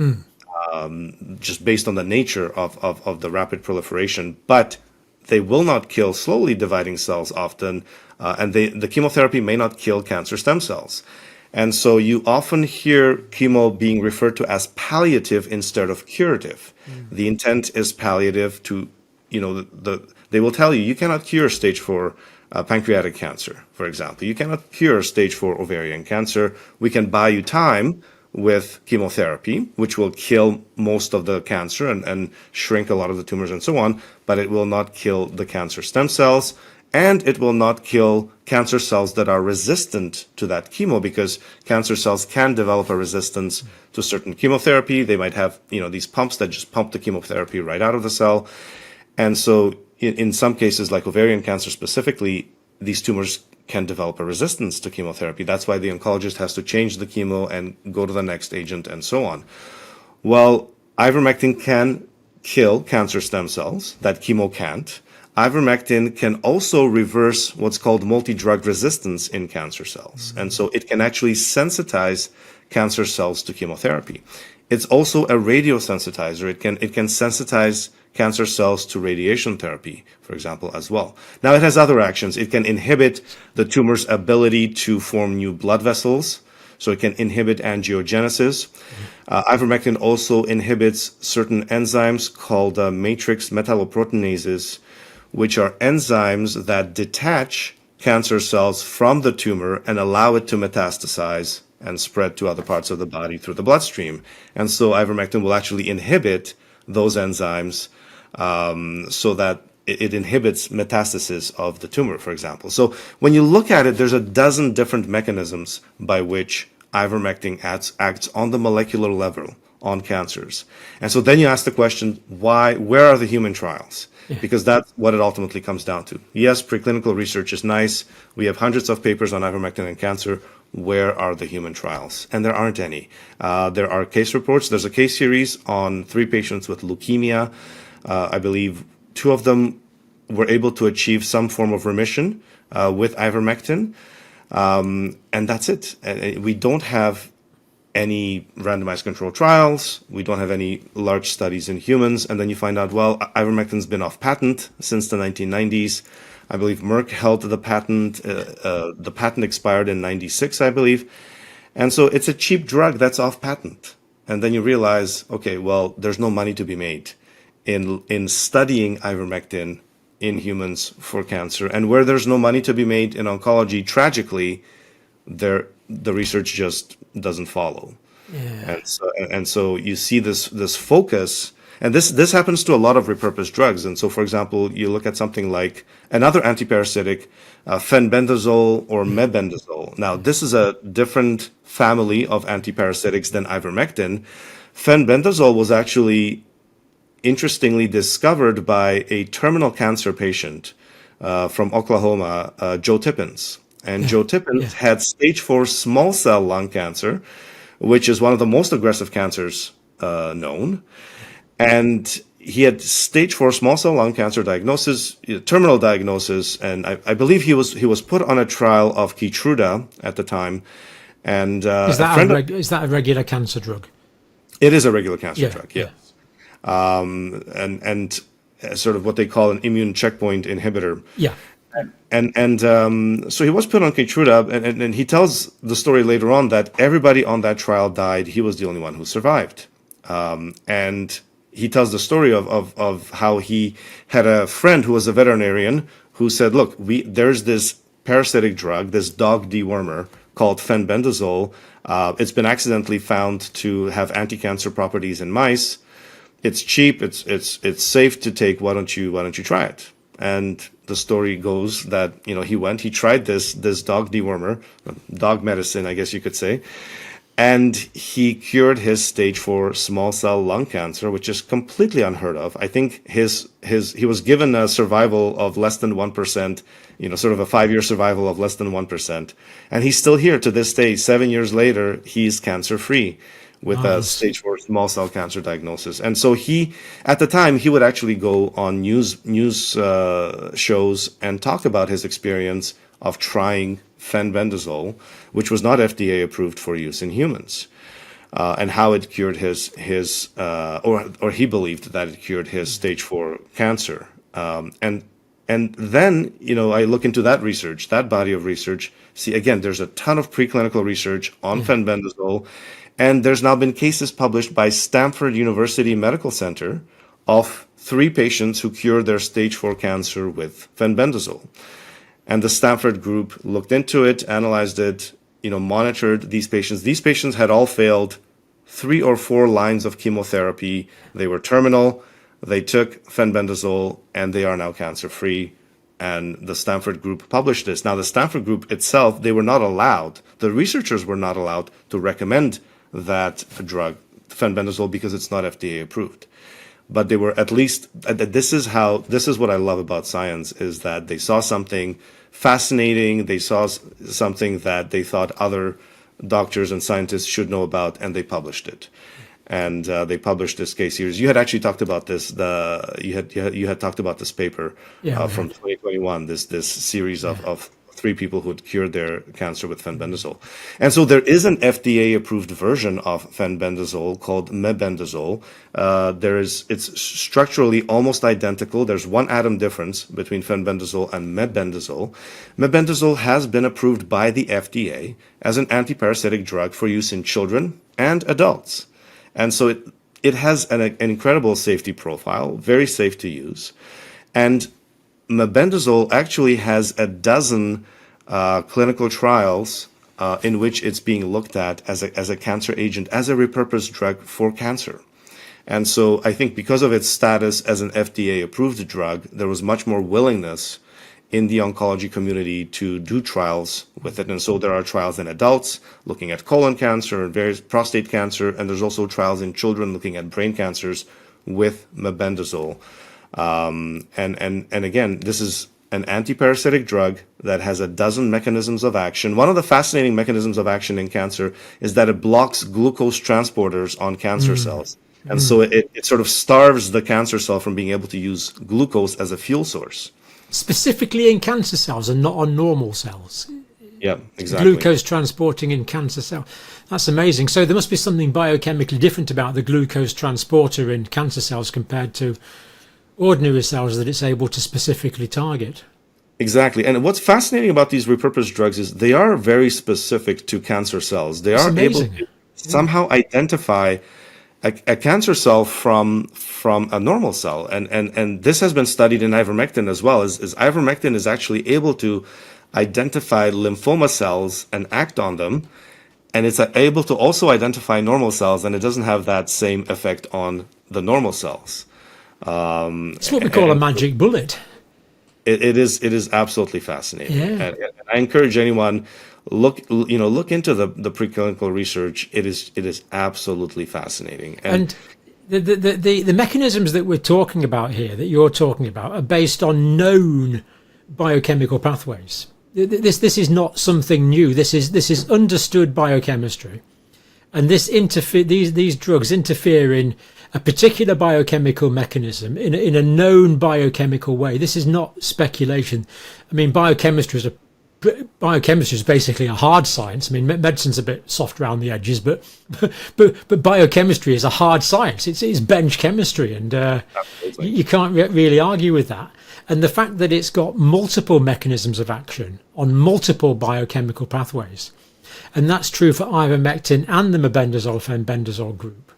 just based on the nature of the rapid proliferation. But they will not kill slowly dividing cells often, and the chemotherapy may not kill cancer stem cells. And so you often hear chemo being referred to as palliative instead of curative. The intent is palliative to, they will tell you cannot cure stage 4 pancreatic cancer, for example. You cannot cure stage 4 ovarian cancer. We can buy you time with chemotherapy, which will kill most of the cancer and shrink a lot of the tumors and so on, but it will not kill the cancer stem cells. And it will not kill cancer cells that are resistant to that chemo, because cancer cells can develop a resistance to certain chemotherapy. They might have, these pumps that just pump the chemotherapy right out of the cell. And so in some cases, like ovarian cancer specifically, these tumors can develop a resistance to chemotherapy. That's why the oncologist has to change the chemo and go to the next agent and so on. Well, ivermectin can kill cancer stem cells that chemo can't. Ivermectin can also reverse what's called multi-drug resistance in cancer cells. And so it can actually sensitize cancer cells to chemotherapy. It's also a radiosensitizer. It can sensitize cancer cells to radiation therapy, for example, as well. Now, it has other actions. It can inhibit the tumor's ability to form new blood vessels, so it can inhibit angiogenesis. Ivermectin also inhibits certain enzymes called matrix metalloproteinases, which are enzymes that detach cancer cells from the tumor and allow it to metastasize and spread to other parts of the body through the bloodstream. And so ivermectin will actually inhibit those enzymes, so that it inhibits metastasis of the tumor, for example. So when you look at it, there's a dozen different mechanisms by which ivermectin acts on the molecular level on cancers. And so then you ask the question, where are the human trials? Because that's what it ultimately comes down to. Yes, preclinical research is nice. We have hundreds of papers on ivermectin and cancer. Where are the human trials? And there aren't any. There are case reports. There's a case series on 3 patients with leukemia. I believe 2 of them were able to achieve some form of remission with ivermectin. And that's it. We don't have any randomized controlled trials. We don't have any large studies in humans. And then you find out, well, ivermectin's been off patent since the 1990s. I believe Merck held the patent. The patent expired in 96, I believe. And so it's a cheap drug that's off patent. And then you realize, okay, well, there's no money to be made in studying ivermectin in humans for cancer. And where there's no money to be made in oncology, tragically, the research just doesn't follow. Yeah. And so you see this focus, And this happens to a lot of repurposed drugs. And so, for example, you look at something like another antiparasitic, fenbendazole or mebendazole. Now, this is a different family of antiparasitics than ivermectin. Fenbendazole was actually interestingly discovered by a terminal cancer patient from Oklahoma, Joe Tippins. And Joe Tippins had stage 4 small cell lung cancer, which is one of the most aggressive cancers known. And he had stage 4 small cell lung cancer diagnosis, terminal diagnosis, and I believe he was put on a trial of Keytruda at the time. And is that a regular cancer drug? It is a regular cancer drug, yes. And sort of what they call an immune checkpoint inhibitor. Yeah. So he was put on Keytruda, and he tells the story later on that everybody on that trial died. He was the only one who survived. And he tells the story of how he had a friend who was a veterinarian who said, look, there's this parasitic drug, this dog dewormer called fenbendazole. It's been accidentally found to have anti-cancer properties in mice. It's cheap. It's safe to take. Why don't you try it? And the story goes that, he tried this dog dewormer, dog medicine, I guess you could say, and he cured his stage 4 small cell lung cancer, which is completely unheard of. I think he was given a survival of less than 1%, sort of a 5-year survival of less than 1%. And he's still here to this day. 7 years later, he's cancer free with a stage 4 small cell cancer diagnosis. And so at the time, he would actually go on news shows and talk about his experience of trying fenbendazole, which was not FDA approved for use in humans, and how it cured or he believed that it cured his stage 4 cancer. And then, I look into that research, that body of research. See, again, there's a ton of preclinical research on fenbendazole. And there's now been cases published by Stanford University Medical Center of 3 patients who cured their stage 4 cancer with fenbendazole. And the Stanford group looked into it, analyzed it, monitored these patients. These patients had all failed 3 or 4 lines of chemotherapy. They were terminal. They took fenbendazole, and they are now cancer-free. And the Stanford group published this. Now, the Stanford group itself, the researchers were not allowed to recommend that drug, fenbendazole, because it's not FDA approved. But they were at least, this is what I love about science, is that they saw something fascinating. They saw something that they thought other doctors and scientists should know about, and they published it. And they published this case series. You had actually talked about this. You had talked about this paper from 2021. This series of 3 people who had cured their cancer with fenbendazole. And so there is an FDA-approved version of fenbendazole called mebendazole. It's structurally almost identical. There's 1 atom difference between fenbendazole and mebendazole. Mebendazole has been approved by the FDA as an antiparasitic drug for use in children and adults. And so it has an incredible safety profile, very safe to use. And mebendazole actually has a dozen clinical trials in which it's being looked at as a cancer agent, as a repurposed drug for cancer. And so I think because of its status as an FDA-approved drug, there was much more willingness in the oncology community to do trials with it. And so there are trials in adults looking at colon cancer and various prostate cancer, and there's also trials in children looking at brain cancers with mebendazole. And again, this is an antiparasitic drug that has a dozen mechanisms of action. One of the fascinating mechanisms of action in cancer is that it blocks glucose transporters on cancer cells. And so it sort of starves the cancer cell from being able to use glucose as a fuel source. Specifically in cancer cells and not on normal cells. Yeah, exactly. Glucose transporting in cancer cell. That's amazing. So there must be something biochemically different about the glucose transporter in cancer cells compared to ordinary cells that it's able to specifically target. Exactly. And what's fascinating about these repurposed drugs is they are very specific to cancer cells. They are able to somehow identify a cancer cell from a normal cell. And this has been studied in ivermectin as well, is ivermectin is actually able to identify lymphoma cells and act on them. And it's able to also identify normal cells, and it doesn't have that same effect on the normal cells. It's what we call a magic bullet. It is absolutely fascinating. Yeah. And I encourage anyone look into the preclinical research. It is absolutely fascinating. And the mechanisms that we're talking about here, that you're talking about, are based on known biochemical pathways. This is not something new. This is understood biochemistry, and these drugs interfere in a particular biochemical mechanism in a known biochemical way. This is not speculation. I mean, biochemistry is basically a hard science. I mean, medicine's a bit soft around the edges, but biochemistry is a hard science. It's bench chemistry, and you can't really argue with that. And the fact that it's got multiple mechanisms of action on multiple biochemical pathways, and that's true for ivermectin and the mebendazole-fenbendazole group.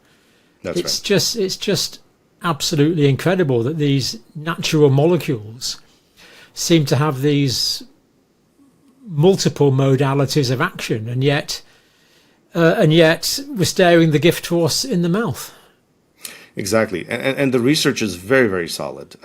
It's just absolutely incredible that these natural molecules seem to have these multiple modalities of action, and yet we're staring the gift horse in the mouth. Exactly, and the research is very, very solid.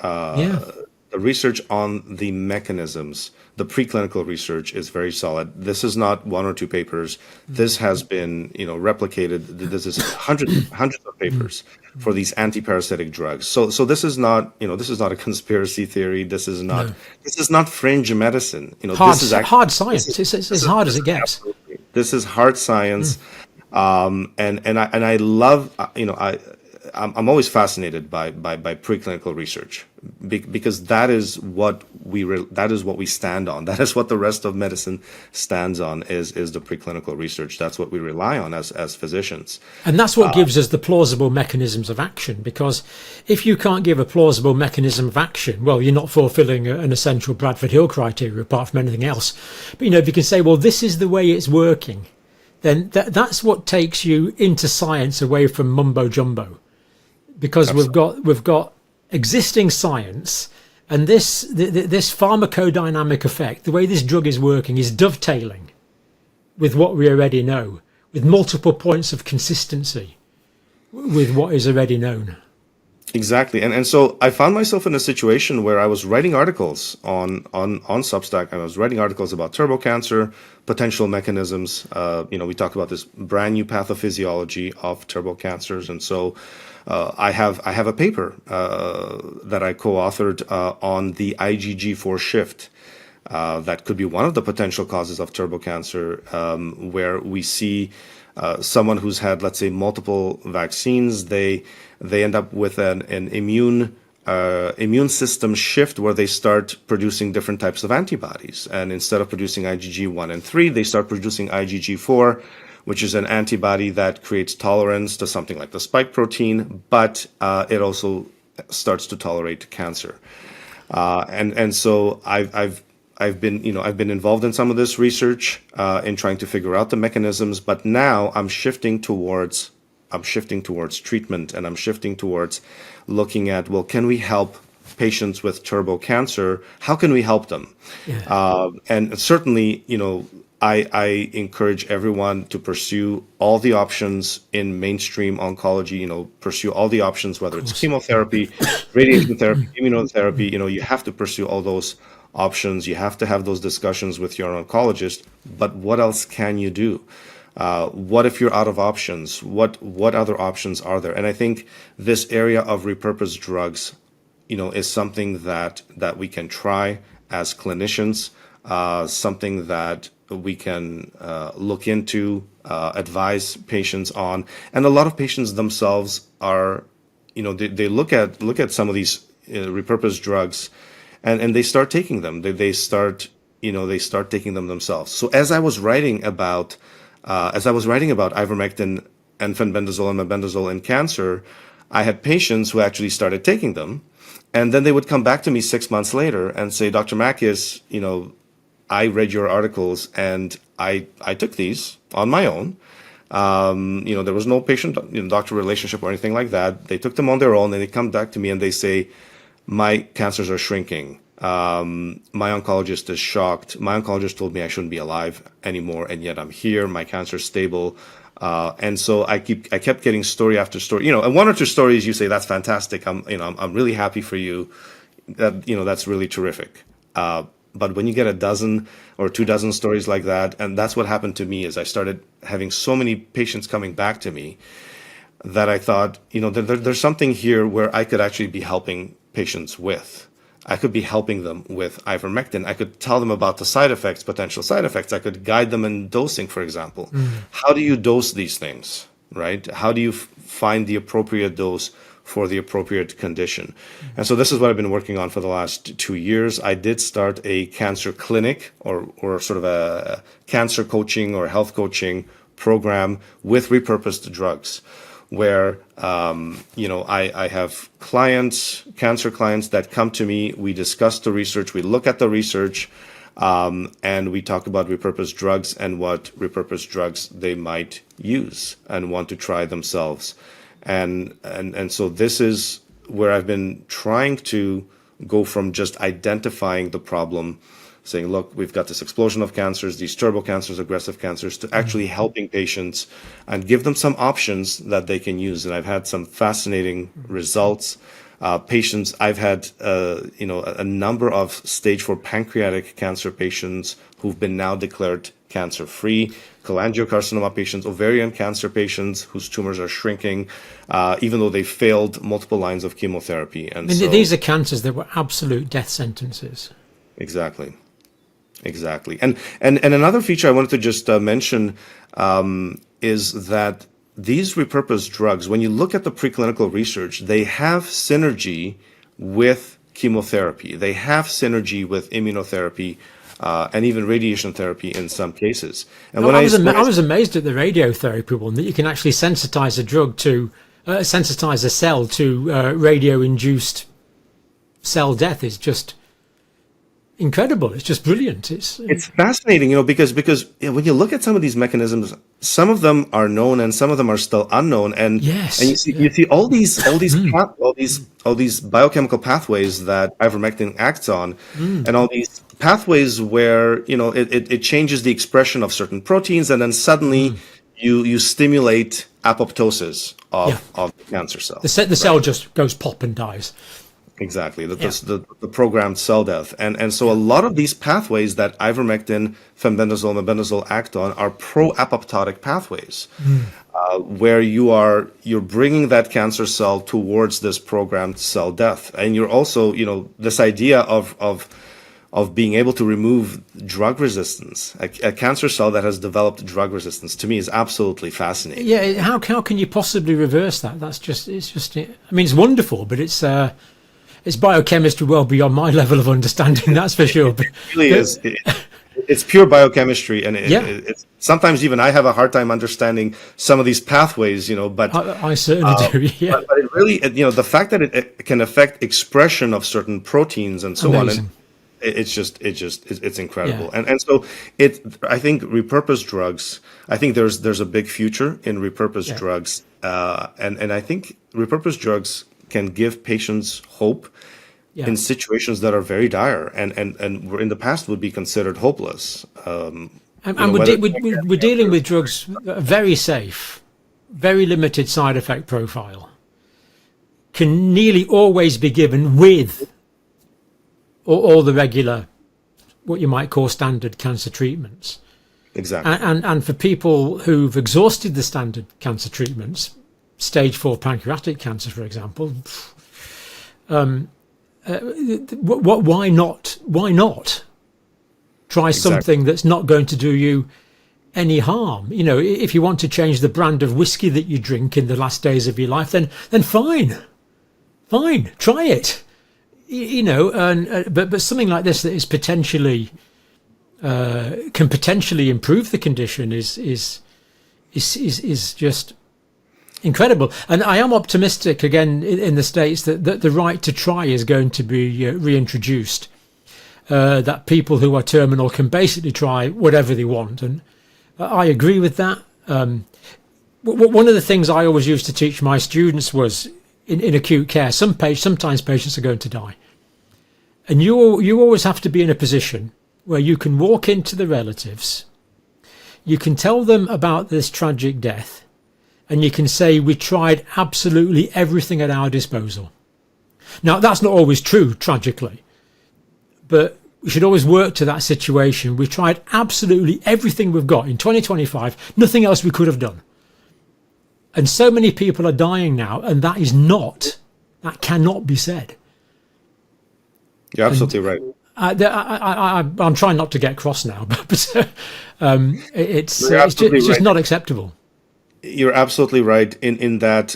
The research on the mechanisms, the preclinical research, is very solid. This is not one or two papers. This has been, replicated. This is hundreds of papers for these antiparasitic drugs. So this is not, a conspiracy theory. This is not fringe medicine. This is actually hard science. It's as hard as it gets. Absolutely. This is hard science, and I love, I'm always fascinated by preclinical research because that is what we stand on. That is what the rest of medicine stands on is the preclinical research. That's what we rely on as physicians. And that's what gives us the plausible mechanisms of action, because if you can't give a plausible mechanism of action, well, you're not fulfilling an essential Bradford Hill criteria apart from anything else. But if you can say, well, this is the way it's working, then that's what takes you into science away from mumbo jumbo. Because Absolutely. we've got existing science, and this pharmacodynamic effect, the way this drug is working, is dovetailing with what we already know, with multiple points of consistency with what is already known. Exactly, and so I found myself in a situation where I was writing articles on Substack. I was writing articles about turbo cancer, potential mechanisms. We talk about this brand new pathophysiology of turbo cancers, and so I have a paper that I co-authored on the IgG4 shift. That could be one of the potential causes of turbo cancer, where we see someone who's had, let's say, multiple vaccines. They end up with an immune system shift where they start producing different types of antibodies, and instead of producing IgG1 and 3, they start producing IgG4, which is an antibody that creates tolerance to something like the spike protein, but it also starts to tolerate cancer. And so I've been involved in some of this research in trying to figure out the mechanisms, but now I'm shifting towards treatment, and I'm shifting towards looking at, well, can we help patients with turbo cancer? How can we help them? Yeah. And certainly, I encourage everyone to pursue all the options in mainstream oncology, pursue all the options, whether it's chemotherapy, radiation therapy, immunotherapy, you have to pursue all those options. You have to have those discussions with your oncologist, but what else can you do? What if you're out of options? What other options are there? And I think this area of repurposed drugs, is something that we can try as clinicians, something that we can look into, advise patients on. And a lot of patients themselves are, they look at some of these repurposed drugs, and they start taking them. They start taking them themselves. So as I was writing about ivermectin and fenbendazole and mebendazole in cancer, I had patients who actually started taking them, and then they would come back to me 6 months later and say, Dr. Makis, I read your articles and I took these on my own. There was no patient-doctor relationship or anything like that. They took them on their own, and they come back to me and they say, my cancers are shrinking. My oncologist is shocked. My oncologist told me I shouldn't be alive anymore, and yet I'm here. My cancer's stable. And so I kept getting story after story, and one or two stories you say, that's fantastic. I'm really happy for you. That's really terrific. But when you get a dozen or 24 stories like that, and that's what happened to me, is I started having so many patients coming back to me that I thought, there's something here where I could actually be helping patients with. I could be helping them with ivermectin. I could tell them about the side effects, potential side effects. I could guide them in dosing, for example. How do you dose these things, right? How do you find the appropriate dose for the appropriate condition? And so this is what I've been working on for the last 2 years. I did start a cancer clinic or sort of a cancer coaching or health coaching program with repurposed drugs, where I have cancer clients that come to me. We discuss the research, we look at the research, and we talk about repurposed drugs and what repurposed drugs they might use and want to try themselves. And so this is where I've been trying to go from just identifying the problem, saying, look, we've got this explosion of cancers, these turbo cancers, aggressive cancers, to actually helping patients and give them some options that they can use. And I've had some fascinating results. Patients, I've had, a number of stage 4 pancreatic cancer patients who've been now declared cancer-free, cholangiocarcinoma patients, ovarian cancer patients whose tumors are shrinking, even though they failed multiple lines of chemotherapy. And these are cancers that were absolute death sentences. Exactly. And another feature I wanted to just mention is that these repurposed drugs, when you look at the preclinical research, they have synergy with chemotherapy. They have synergy with immunotherapy and even radiation therapy in some cases. And I was amazed at the radiotherapy one, that you can actually sensitize a cell to radio-induced cell death. Is just incredible. It's just brilliant. It's fascinating, because when you look at some of these mechanisms, some of them are known and some of them are still unknown. And yes, and you see all these biochemical pathways that ivermectin acts on, and all these pathways where it changes the expression of certain proteins, and then suddenly you stimulate apoptosis of the cancer cell. The cell just goes pop and dies. Exactly, the programmed cell death. And so a lot of these pathways that ivermectin, fenbendazole, mebendazole act on are pro-apoptotic pathways, where you're bringing that cancer cell towards this programmed cell death. And you're also, this idea of being able to remove drug resistance, a cancer cell that has developed drug resistance, to me is absolutely fascinating. Yeah, how can you possibly reverse that? It's wonderful, but it's biochemistry well beyond my level of understanding, that's for sure. It really is. It's pure biochemistry, and it's sometimes even I have a hard time understanding some of these pathways, but I certainly do. Yeah. But it really, the fact that it can affect expression of certain proteins and so on, and it's incredible. Yeah. And so I think repurposed drugs. I think there's a big future in repurposed drugs, and I think repurposed drugs can give patients hope in situations that are very dire and in the past would be considered hopeless. We're dealing with drugs that are very safe, very limited side effect profile, can nearly always be given with all the regular, what you might call standard cancer treatments. Exactly. And for people who've exhausted the standard cancer treatments, stage 4 pancreatic cancer, for example, why not try something that's not going to do you any harm? If you want to change the brand of whiskey that you drink in the last days of your life, then fine, try it. But something like this that is potentially can potentially improve the condition is just incredible. And I am optimistic again in the States that the right to try is going to be reintroduced, that people who are terminal can basically try whatever they want. And I agree with that. One of the things I always used to teach my students was in acute care, sometimes patients are going to die. And you always have to be in a position where you can walk into the relatives, you can tell them about this tragic death, and you can say, we tried absolutely everything at our disposal. Now, that's not always true, tragically, but we should always work to that situation. We tried absolutely everything we've got in 2025, nothing else we could have done. And so many people are dying now, and that cannot be said. You're absolutely right. I'm trying not to get cross now, but it's just not acceptable. You're absolutely right in that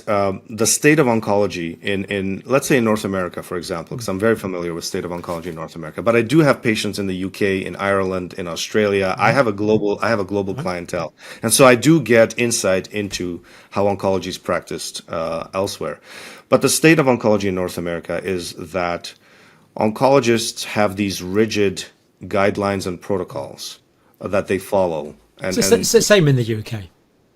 the state of oncology in let's say in North America, for example, because I'm very familiar with state of oncology in North America, but I do have patients in the UK, in Ireland, in Australia. I have a global clientele, and so I do get insight into how oncology is practiced elsewhere. But the state of oncology in North America is that oncologists have these rigid guidelines and protocols that they follow. And it's the same in the UK.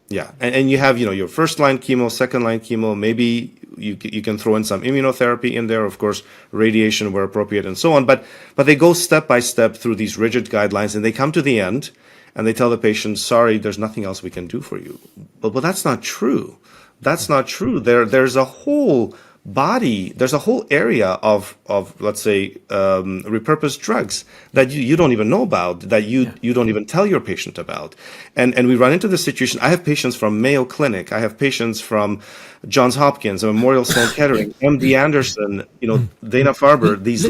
Yeah, and you have, your first line chemo, second line chemo, maybe you can throw in some immunotherapy in there, of course, radiation where appropriate and so on, but they go step by step through these rigid guidelines, and they come to the end and they tell the patient, sorry, there's nothing else we can do for you. But that's not true. That's not true. There's a whole body, there's a whole area of let's say repurposed drugs that you don't even know about, that you don't even tell your patient about, and we run into this situation. I have patients from Mayo Clinic, I have patients from Johns Hopkins, Memorial Sloan Kettering, MD Anderson, Dana-Farber, these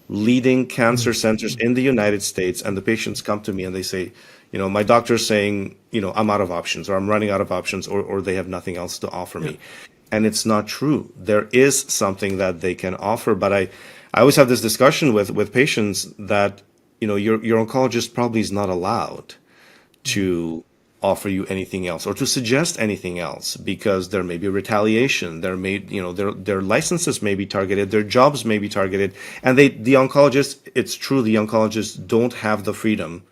leading cancer centers in the United States, and the patients come to me and they say, my doctor's saying, I'm out of options, or I'm running out of options, or they have nothing else to offer me. And it's not true. There is something that they can offer, but I always have this discussion with patients that your oncologist probably is not allowed to offer you anything else or to suggest anything else, because there may be retaliation. Their licenses may be targeted, their jobs may be targeted, and the oncologists, it's true, the oncologists don't have the freedom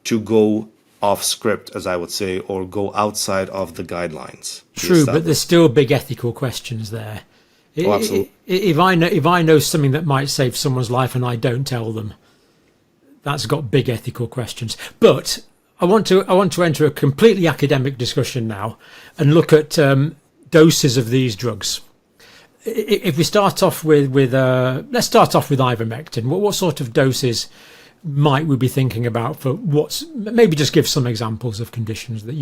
to go off script, as I would say, or go outside of the guidelines. True, but there's still big ethical questions there. Oh, absolutely. If I know something that might save someone's life and I don't tell them, that's got big ethical questions. But I want to enter a completely academic discussion now and look at doses of these drugs. If we start off with let's start off with ivermectin. What sort of doses might we be thinking about for maybe just give some examples of conditions that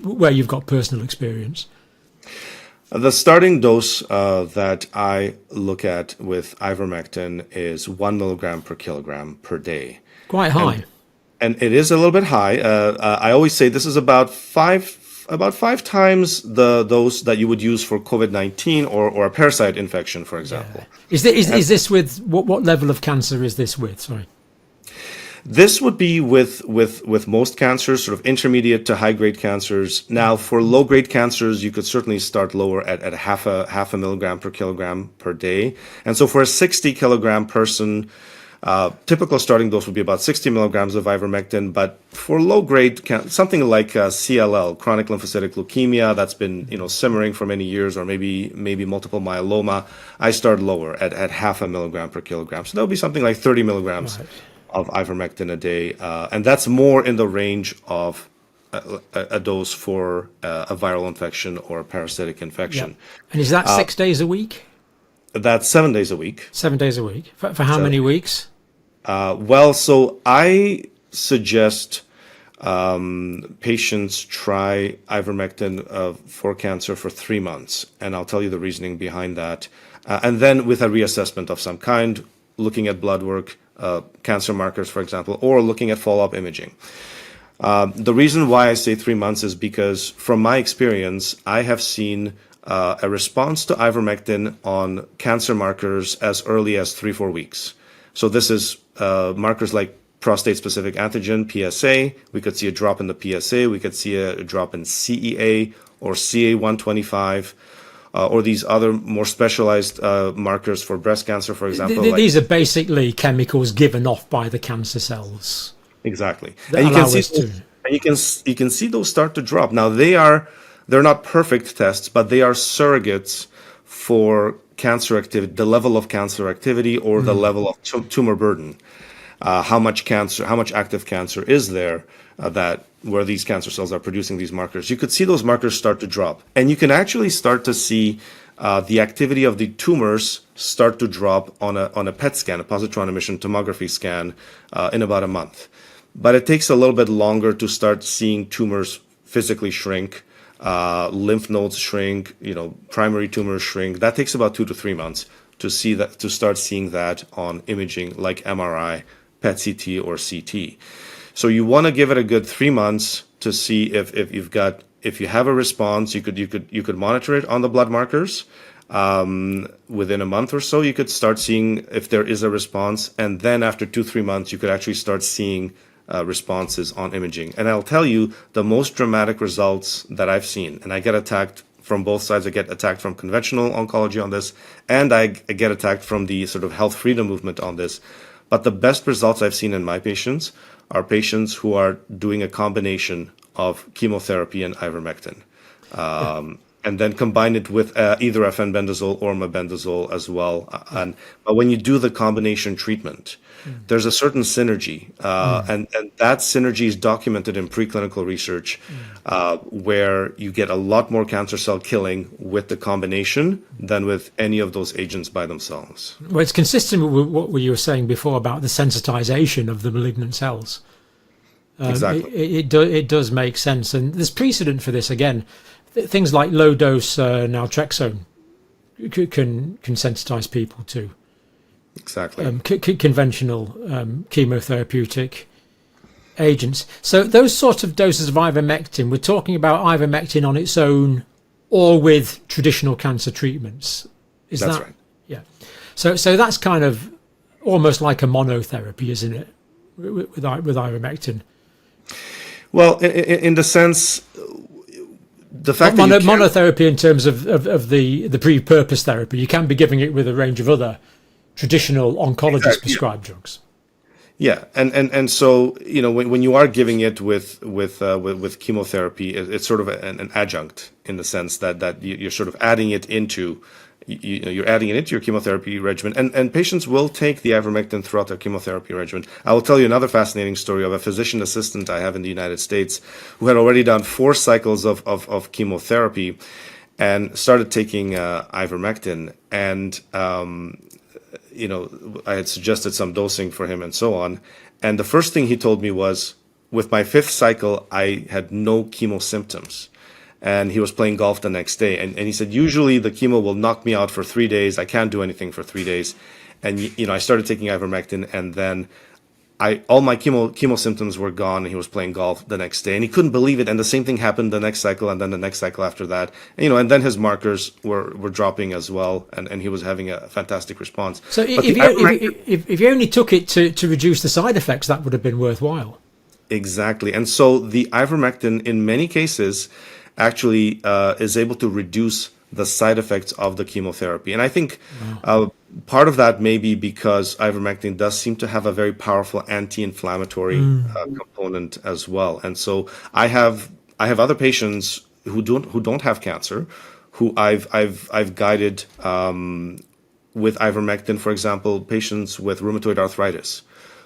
where you've got personal experience? The starting dose that I look at with ivermectin is 1 milligram per kilogram per day. Quite high. And it is a little bit high. I always say this is about five times the dose that you would use for COVID-19 or a parasite infection, for example. Yeah. Is this with what level of cancer is this with? Sorry. This would be with most cancers, sort of intermediate to high grade cancers. Now, for low grade cancers, you could certainly start lower at half a milligram per kilogram per day. And so, for a 60 kilogram person, typical starting dose would be about 60 milligrams of ivermectin. But for low grade, something like CLL, chronic lymphocytic leukemia, that's been simmering for many years, or maybe multiple myeloma, I start lower at half a milligram per kilogram. So that would be something like 30 milligrams. Right. Of ivermectin a day, and that's more in the range of a dose for a viral infection or a parasitic infection. Yeah. And is that 6 days a week? That's 7 days a week. 7 days a week. For how many weeks? So I suggest patients try ivermectin for cancer for 3 months, and I'll tell you the reasoning behind that. And then with a reassessment of some kind, looking at blood work, cancer markers, for example, or looking at follow-up imaging. The reason why I say 3 months is because, from my experience, I have seen a response to ivermectin on cancer markers as early as 3-4 weeks. So this is markers like prostate-specific antigen, PSA. We could see a drop in the PSA. We could see a drop in CEA or CA125. Or these other more specialized markers for breast cancer, for example. These are basically chemicals given off by the cancer cells. Exactly. And you can see those start to drop. Now they're not perfect tests, but they are surrogates for cancer activity, the level of cancer activity, or the level of tumor burden. How much active cancer is there that where these cancer cells are producing these markers. You could see those markers start to drop, and you can actually start to see the activity of the tumors start to drop on a PET scan, a positron emission tomography scan, in about a month. But it takes a little bit longer to start seeing tumors physically shrink, lymph nodes shrink, primary tumors shrink. That takes about 2 to 3 months to start seeing that on imaging like MRI, PET CT, or CT. So you want to give it a good 3 months to see if you have a response. You could monitor it on the blood markers. Within a month or so, you could start seeing if there is a response, and then after 2-3 months, you could actually start seeing responses on imaging. And I'll tell you the most dramatic results that I've seen, and I get attacked from both sides. I get attacked from conventional oncology on this, and I get attacked from the sort of health freedom movement on this. But the best results I've seen in my patients are patients who are doing a combination of chemotherapy and ivermectin. And then combine it with either fenbendazole or mebendazole as well. But when you do the combination treatment, there's a certain synergy, and that synergy is documented in preclinical research, where you get a lot more cancer cell killing with the combination than with any of those agents by themselves. Well, it's consistent with what you were saying before about the sensitization of the malignant cells. Exactly. It does make sense, and there's precedent for this again. Things like low dose naltrexone can sensitize people to exactly conventional chemotherapeutic agents. So those sort of doses of ivermectin, we're talking about ivermectin on its own or with traditional cancer treatments. That's right. Yeah. So that's kind of almost like a monotherapy, isn't it, with ivermectin? Well, in the sense, the fact that monotherapy in terms of the pre-purpose therapy, you can be giving it with a range of other traditional oncologist prescribed drugs. Yeah, and so when you are giving it with chemotherapy, it's sort of an adjunct in the sense that you're sort of adding it into. You're adding it into your chemotherapy regimen, and patients will take the ivermectin throughout their chemotherapy regimen. I will tell you another fascinating story of a physician assistant I have in the United States who had already done 4 cycles of chemotherapy and started taking ivermectin, and I had suggested some dosing for him and so on. And the first thing he told me was, with my 5th cycle, I had no chemo symptoms. And he was playing golf the next day. And he said, usually the chemo will knock me out for 3 days. I can't do anything for 3 days. And, I started taking ivermectin, and then all my chemo symptoms were gone, and he was playing golf the next day. And he couldn't believe it. And the same thing happened the next cycle, and then the next cycle after that. And then his markers were dropping as well, and he was having a fantastic response. So if you only took it to reduce the side effects, that would have been worthwhile. Exactly. And so the ivermectin, in many cases, actually is able to reduce the side effects of the chemotherapy. And I think part of that may be because ivermectin does seem to have a very powerful anti-inflammatory component as well. And so I have other patients who don't have cancer, who I've guided with ivermectin. For example, patients with rheumatoid arthritis,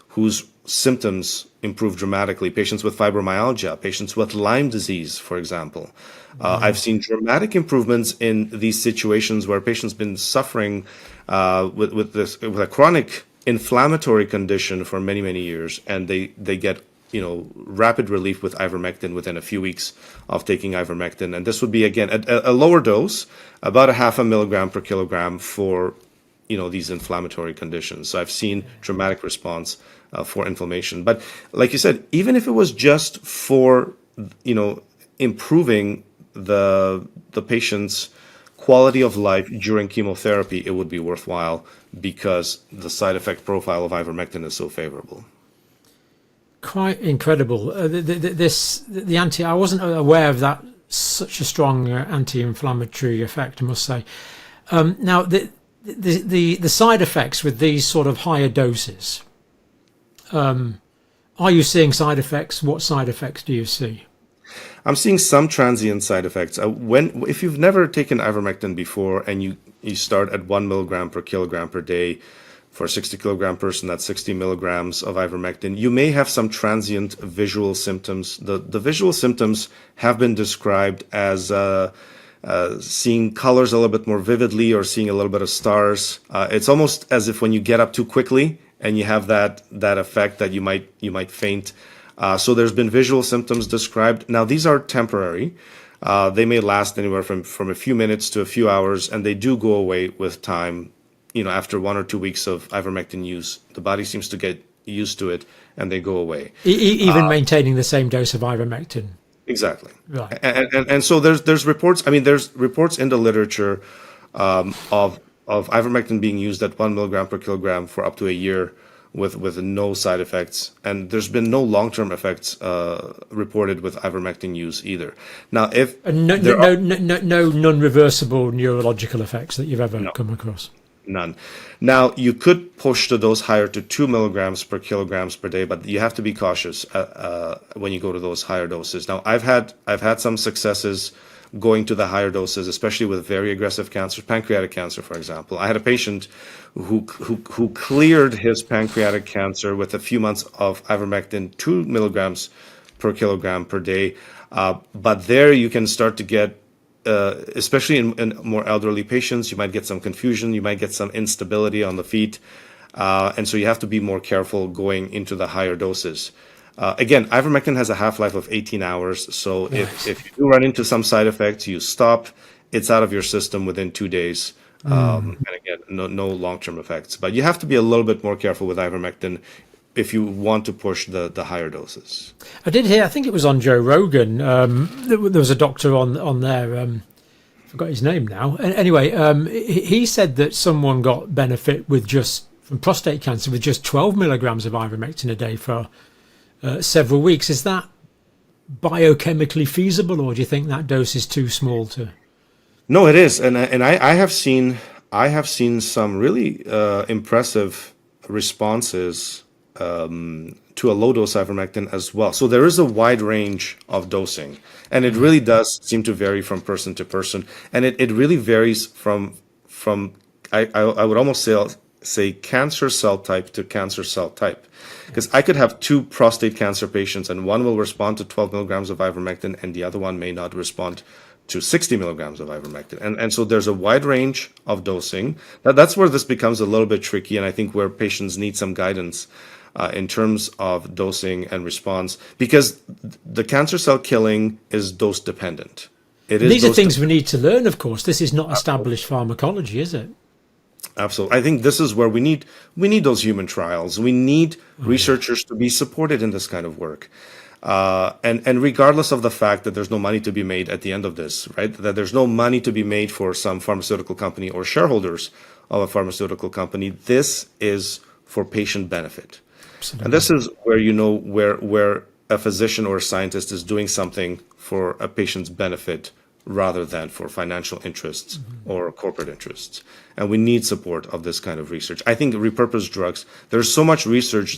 whose symptoms improve dramatically, patients with fibromyalgia, patients with Lyme disease, for example. I've seen dramatic improvements in these situations where patients been suffering with a chronic inflammatory condition for many, many years, and they get rapid relief with ivermectin within a few weeks of taking ivermectin. And this would be, again, a lower dose, about 0.5 milligram per kilogram for these inflammatory conditions. So I've seen dramatic response for inflammation. But like you said, even if it was just for improving the patient's quality of life during chemotherapy, it would be worthwhile because the side effect profile of ivermectin is so favorable. Quite incredible. I wasn't aware of that, such a strong anti-inflammatory effect, I must say. Now the side effects with these sort of higher doses, are you seeing side effects? What side effects do you see? I'm seeing some transient side effects. If you've never taken ivermectin before and you You start at 1 milligram per kilogram per day. For a 60 kilogram person, that's 60 milligrams of ivermectin. You may have some transient visual symptoms. The visual symptoms have been described as seeing colors a little bit more vividly or seeing a little bit of stars. It's almost as if when you get up too quickly and you have that effect that you might faint. So there's been visual symptoms described. Now, these are temporary. They may last anywhere from a few minutes to a few hours, and they do go away with time. After 1 or 2 weeks of ivermectin use, the body seems to get used to it and they go away. Even maintaining the same dose of ivermectin. Exactly. Right. And so there's reports. I mean, there's reports in the literature of ivermectin being used at 1 milligram per kilogram for up to a year with no side effects, and there's been no long-term effects reported with ivermectin use either. Now, if no non-reversible neurological effects that you've ever come across. None. Now, you could push the dose higher to 2 milligrams per kilograms per day, but you have to be cautious when you go to those higher doses. Now, I've had some successes going to the higher doses, especially with very aggressive cancer, pancreatic cancer, for example. I had a patient who cleared his pancreatic cancer with a few months of ivermectin, 2 milligrams per kilogram per day. But there you can start to get especially in more elderly patients, you might get some confusion, you might get some instability on the feet. And so you have to be more careful going into the higher doses. Again, ivermectin has a half-life of 18 hours. So if you do run into some side effects, you stop, it's out of your system within 2 days. And again, no long-term effects. But you have to be a little bit more careful with ivermectin if you want to push the higher doses. I did hear, I think it was on Joe Rogan, there was a doctor on there, I forgot his name now. Anyway, he said that someone got benefit from prostate cancer with just 12 milligrams of ivermectin a day for several weeks. Is that biochemically feasible, or do you think that dose is too small to? No, it is. And I have seen some really impressive responses to a low dose ivermectin as well. So there is a wide range of dosing, and it really does seem to vary from person to person. And it really varies from I would almost say cancer cell type to cancer cell type. Because I could have 2 prostate cancer patients, and one will respond to 12 milligrams of ivermectin and the other one may not respond to 60 milligrams of ivermectin. And so there's a wide range of dosing. That's where this becomes a little bit tricky, and I think where patients need some guidance in terms of dosing and response, because the cancer cell killing is dose dependent. These are things we need to learn, of course. This is not established pharmacology, is it? Absolutely. I think this is where we need those human trials. We need researchers to be supported in this kind of work. And regardless of the fact that there's no money to be made at the end of this, right? That there's no money to be made for some pharmaceutical company or shareholders of a pharmaceutical company, this is for patient benefit. Absolutely. And this is where where a physician or a scientist is doing something for a patient's benefit rather than for financial interests or corporate interests. And we need support of this kind of research. I think repurposed drugs, there's so much research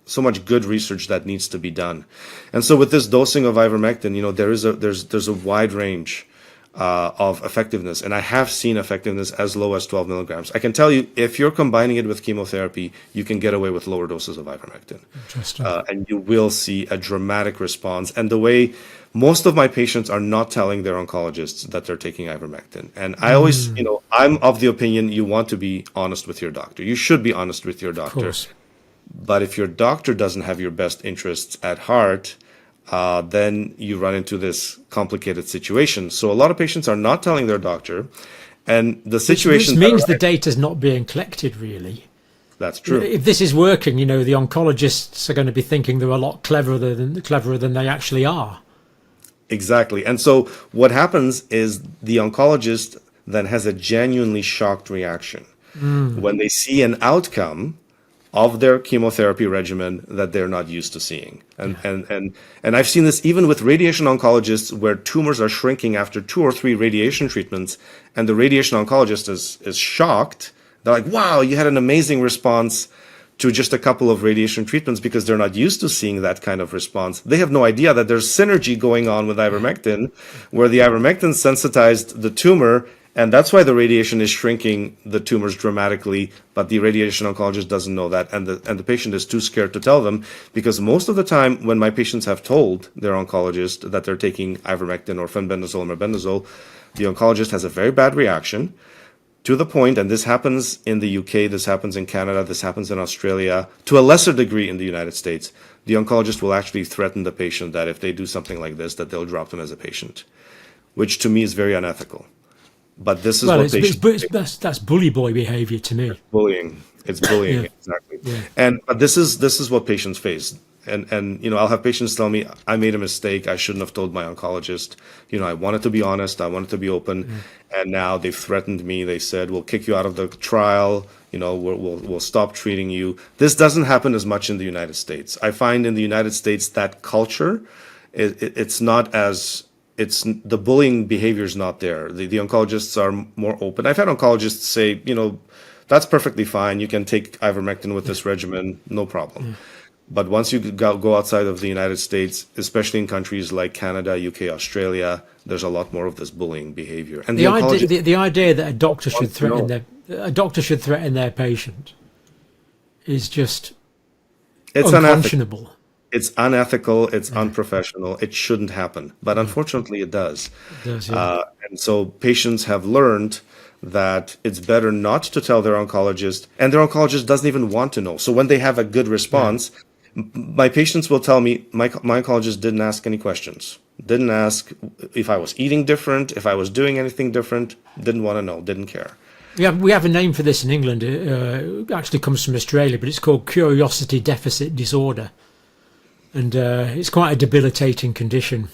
so much good research that needs to be done. And so with this dosing of ivermectin, there's a wide range of effectiveness. And I have seen effectiveness as low as 12 milligrams. I can tell you, if you're combining it with chemotherapy, you can get away with lower doses of ivermectin. Interesting. And you will see a dramatic response. And the way most of my patients are not telling their oncologists that they're taking ivermectin. And I always, I'm of the opinion you want to be honest with your doctor. You should be honest with your doctor. Of course. But if your doctor doesn't have your best interests at heart, then you run into this complicated situation. So a lot of patients are not telling their doctor, and the situation... Which means the data's not being collected, really. That's true. If this is working, the oncologists are going to be thinking they're a lot cleverer than they actually are. Exactly. And so what happens is the oncologist then has a genuinely shocked reaction when they see an outcome of their chemotherapy regimen that they're not used to seeing. And I've seen this even with radiation oncologists, where tumors are shrinking after 2 or 3 radiation treatments, and the radiation oncologist is shocked. They're like, wow, you had an amazing response to just a couple of radiation treatments, because they're not used to seeing that kind of response. They have no idea that there's synergy going on with ivermectin, where the ivermectin sensitized the tumor And that's why the radiation is shrinking the tumors dramatically, but the radiation oncologist doesn't know that, and the patient is too scared to tell them, because most of the time when my patients have told their oncologist that they're taking ivermectin or fenbendazole or mebendazole, the oncologist has a very bad reaction, to the point, and this happens in the UK, this happens in Canada, this happens in Australia, to a lesser degree in the United States. The oncologist will actually threaten the patient that if they do something like this, that they'll drop them as a patient, which to me is very unethical. But this is what patients... that's bully boy behavior to me. Bullying. It's bullying, exactly. Yeah. But this is what patients face. And you know, I'll have patients tell me, I made a mistake. I shouldn't have told my oncologist. You know, I wanted to be honest. I wanted to be open. And now they've threatened me. They said, we'll kick you out of the trial. You know, we'll stop treating you. This doesn't happen as much in the United States. I find in the United States that culture, it's not as... the bullying behavior is not there. The oncologists are more open. I've had oncologists say, you know, that's perfectly fine. You can take ivermectin with this regimen, no problem. But once you go outside of the United States, especially in countries like Canada, UK, Australia, there's a lot more of this bullying behavior. And the idea that a doctor should threaten their patient is just unconscionable. Unethical. It's unethical. It's unprofessional. It shouldn't happen, but unfortunately, it does. It does, yeah. And so patients have learned that it's better not to tell their oncologist, and their oncologist doesn't even want to know. So when they have a good response, my patients will tell me, my oncologist didn't ask any questions, didn't ask if I was eating different, if I was doing anything different, didn't want to know, didn't care. We have a name for this in England. It actually comes from Australia, but it's called curiosity deficit disorder. And it's quite a debilitating condition.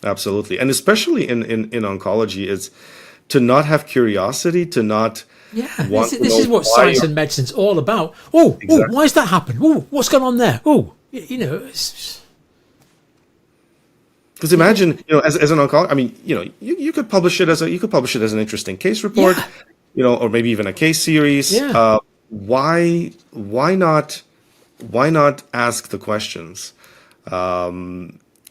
Absolutely. And especially in oncology, is to not have curiosity, to not want to know. This is what science and medicine's all about. Exactly. Why has that happened? What's going on there? You know, because imagine, you know, as an oncologist, I mean, you know, you could publish it as an interesting case report, you know, or maybe even a case series. Yeah. Why not ask the questions?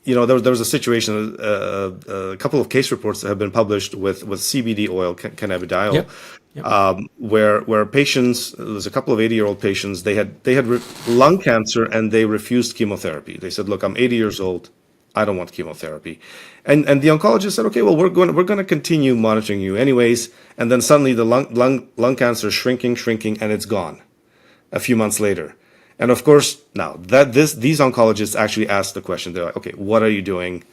You know, there was a situation, a couple of case reports that have been published with CBD oil, cannabidiol, where patients, there's a couple of 80-year-old patients, they had lung cancer and they refused chemotherapy. They said, look, I'm 80 years old, I don't want chemotherapy. And the oncologist said, okay, well, we're going to continue monitoring you anyways. And then suddenly the lung cancer is shrinking, and it's gone a few months later. And of course, now these oncologists actually ask the question. They're like, okay, what are you doing?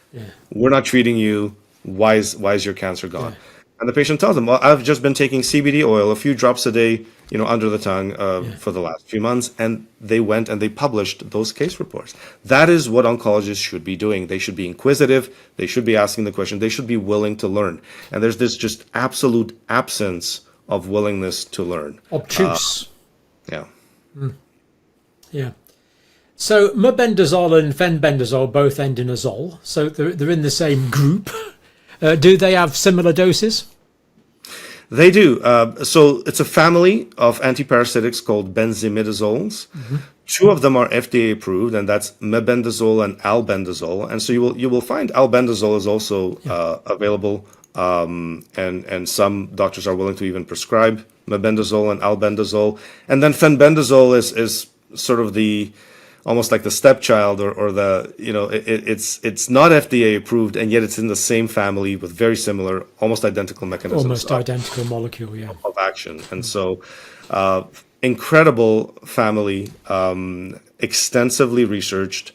We're not treating you. Why is your cancer gone? And the patient tells them, well, I've just been taking CBD oil, a few drops a day, you know, under the tongue for the last few months. And they went and they published those case reports. That is what oncologists should be doing. They should be inquisitive. They should be asking the question. They should be willing to learn. And there's this just absolute absence of willingness to learn. Obtuse. Yeah. So mebendazole and fenbendazole both end in azole, so they're in the same group. Do they have similar doses? They do. So it's a family of antiparasitics called benzimidazoles. Two of them are FDA approved, and that's mebendazole and albendazole. And so you will find albendazole is also available, and some doctors are willing to even prescribe mebendazole and albendazole. And then fenbendazole is sort of the almost like the stepchild or the, you know, it's not FDA approved, and yet it's in the same family with very similar, almost identical mechanisms. Almost identical molecule, of action. And so incredible family, extensively researched.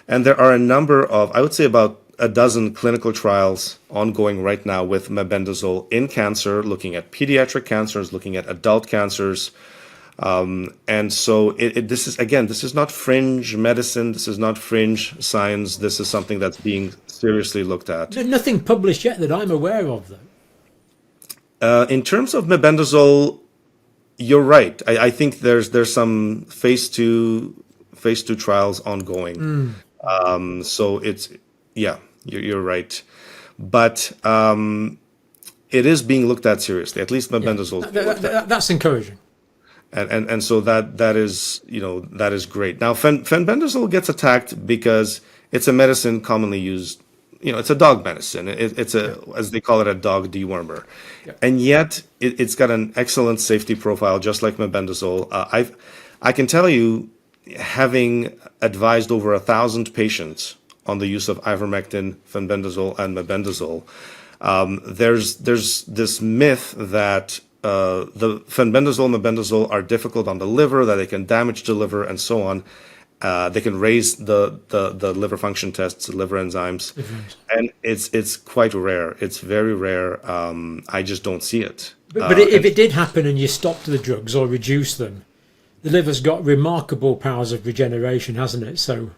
And there are a number of, I would say about a dozen clinical trials ongoing right now with mebendazole in cancer, looking at pediatric cancers, looking at adult cancers. And so this is not fringe medicine. This is not fringe science. This is something that's being seriously looked at. There's nothing published yet that I'm aware of, though. In terms of mebendazole, you're right. I think there's some phase two trials ongoing. So it's, you're right. But it is being looked at seriously. At least mebendazole. That's encouraging. And so that is, you know, that is great. Now, fenbendazole gets attacked because it's a medicine commonly used it's a dog medicine. It's as they call it, a dog dewormer, and yet it's got an excellent safety profile, just like mebendazole. I can tell you, having advised over 1,000 patients on the use of ivermectin, fenbendazole, and mebendazole, there's this myth that the fenbendazole, mebendazole are difficult on the liver, that they can damage the liver, and so on. They can raise the liver function tests, liver enzymes, and it's quite rare. It's very rare. I just don't see it. But if it did happen and you stopped the drugs or reduced them, the liver's got remarkable powers of regeneration, hasn't it? So.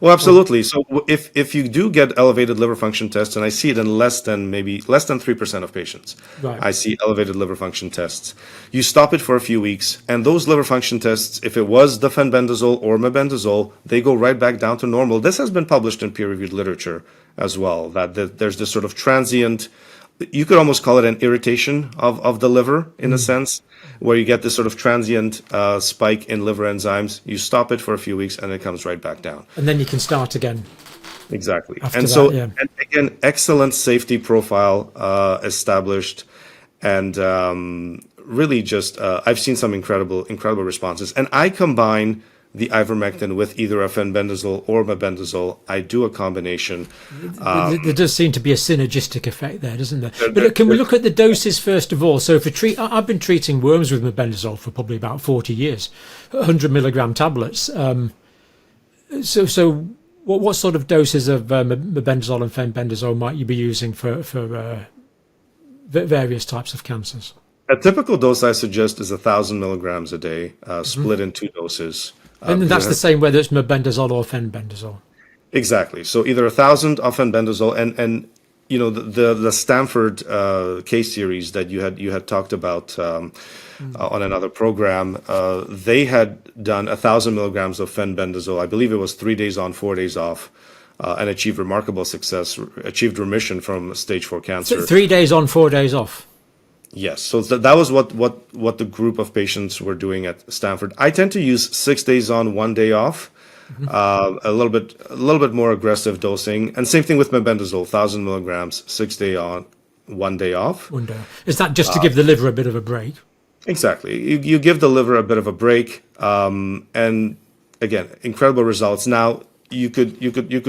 Well, absolutely. So if you do get elevated liver function tests, and I see it in less than 3% of patients, right. I see elevated liver function tests. You stop it for a few weeks, and those liver function tests, if it was the fenbendazole or mebendazole, they go right back down to normal. This has been published in peer-reviewed literature as well, that there's this sort of transient, you could almost call it an irritation of the liver in a sense, where you get this sort of transient spike in liver enzymes. You stop it for a few weeks and it comes right back down. And then you can start again. Exactly. And so, and again, excellent safety profile established, and really just, I've seen some incredible responses. And I combine the ivermectin with either a fenbendazole or mebendazole. I do a combination. There does seem to be a synergistic effect there, doesn't there? But can we look at the doses first of all? So I've been treating worms with mebendazole for probably about 40 years, 100 milligram tablets. So what sort of doses of mebendazole and fenbendazole might you be using for various types of cancers? A typical dose I suggest is 1,000 milligrams a day, split in 2 doses. And that's the same whether it's mebendazole or fenbendazole. Exactly. So either 1,000 of fenbendazole, and the Stanford case series that you had talked about on another program, they had done 1,000 milligrams of fenbendazole. I believe it was 3 days on, 4 days off, and achieved remarkable success, achieved remission from stage 4 cancer. 3 days on, 4 days off. Yes, so that was what the group of patients were doing at Stanford. I tend to use 6 days on, 1 day off, a little bit more aggressive dosing, and same thing with mebendazole, 1,000 milligrams, 6 day on, 1 day off. 1 day. Is that just to give the liver a bit of a break? Exactly. You give the liver a bit of a break, and again, incredible results. Now you could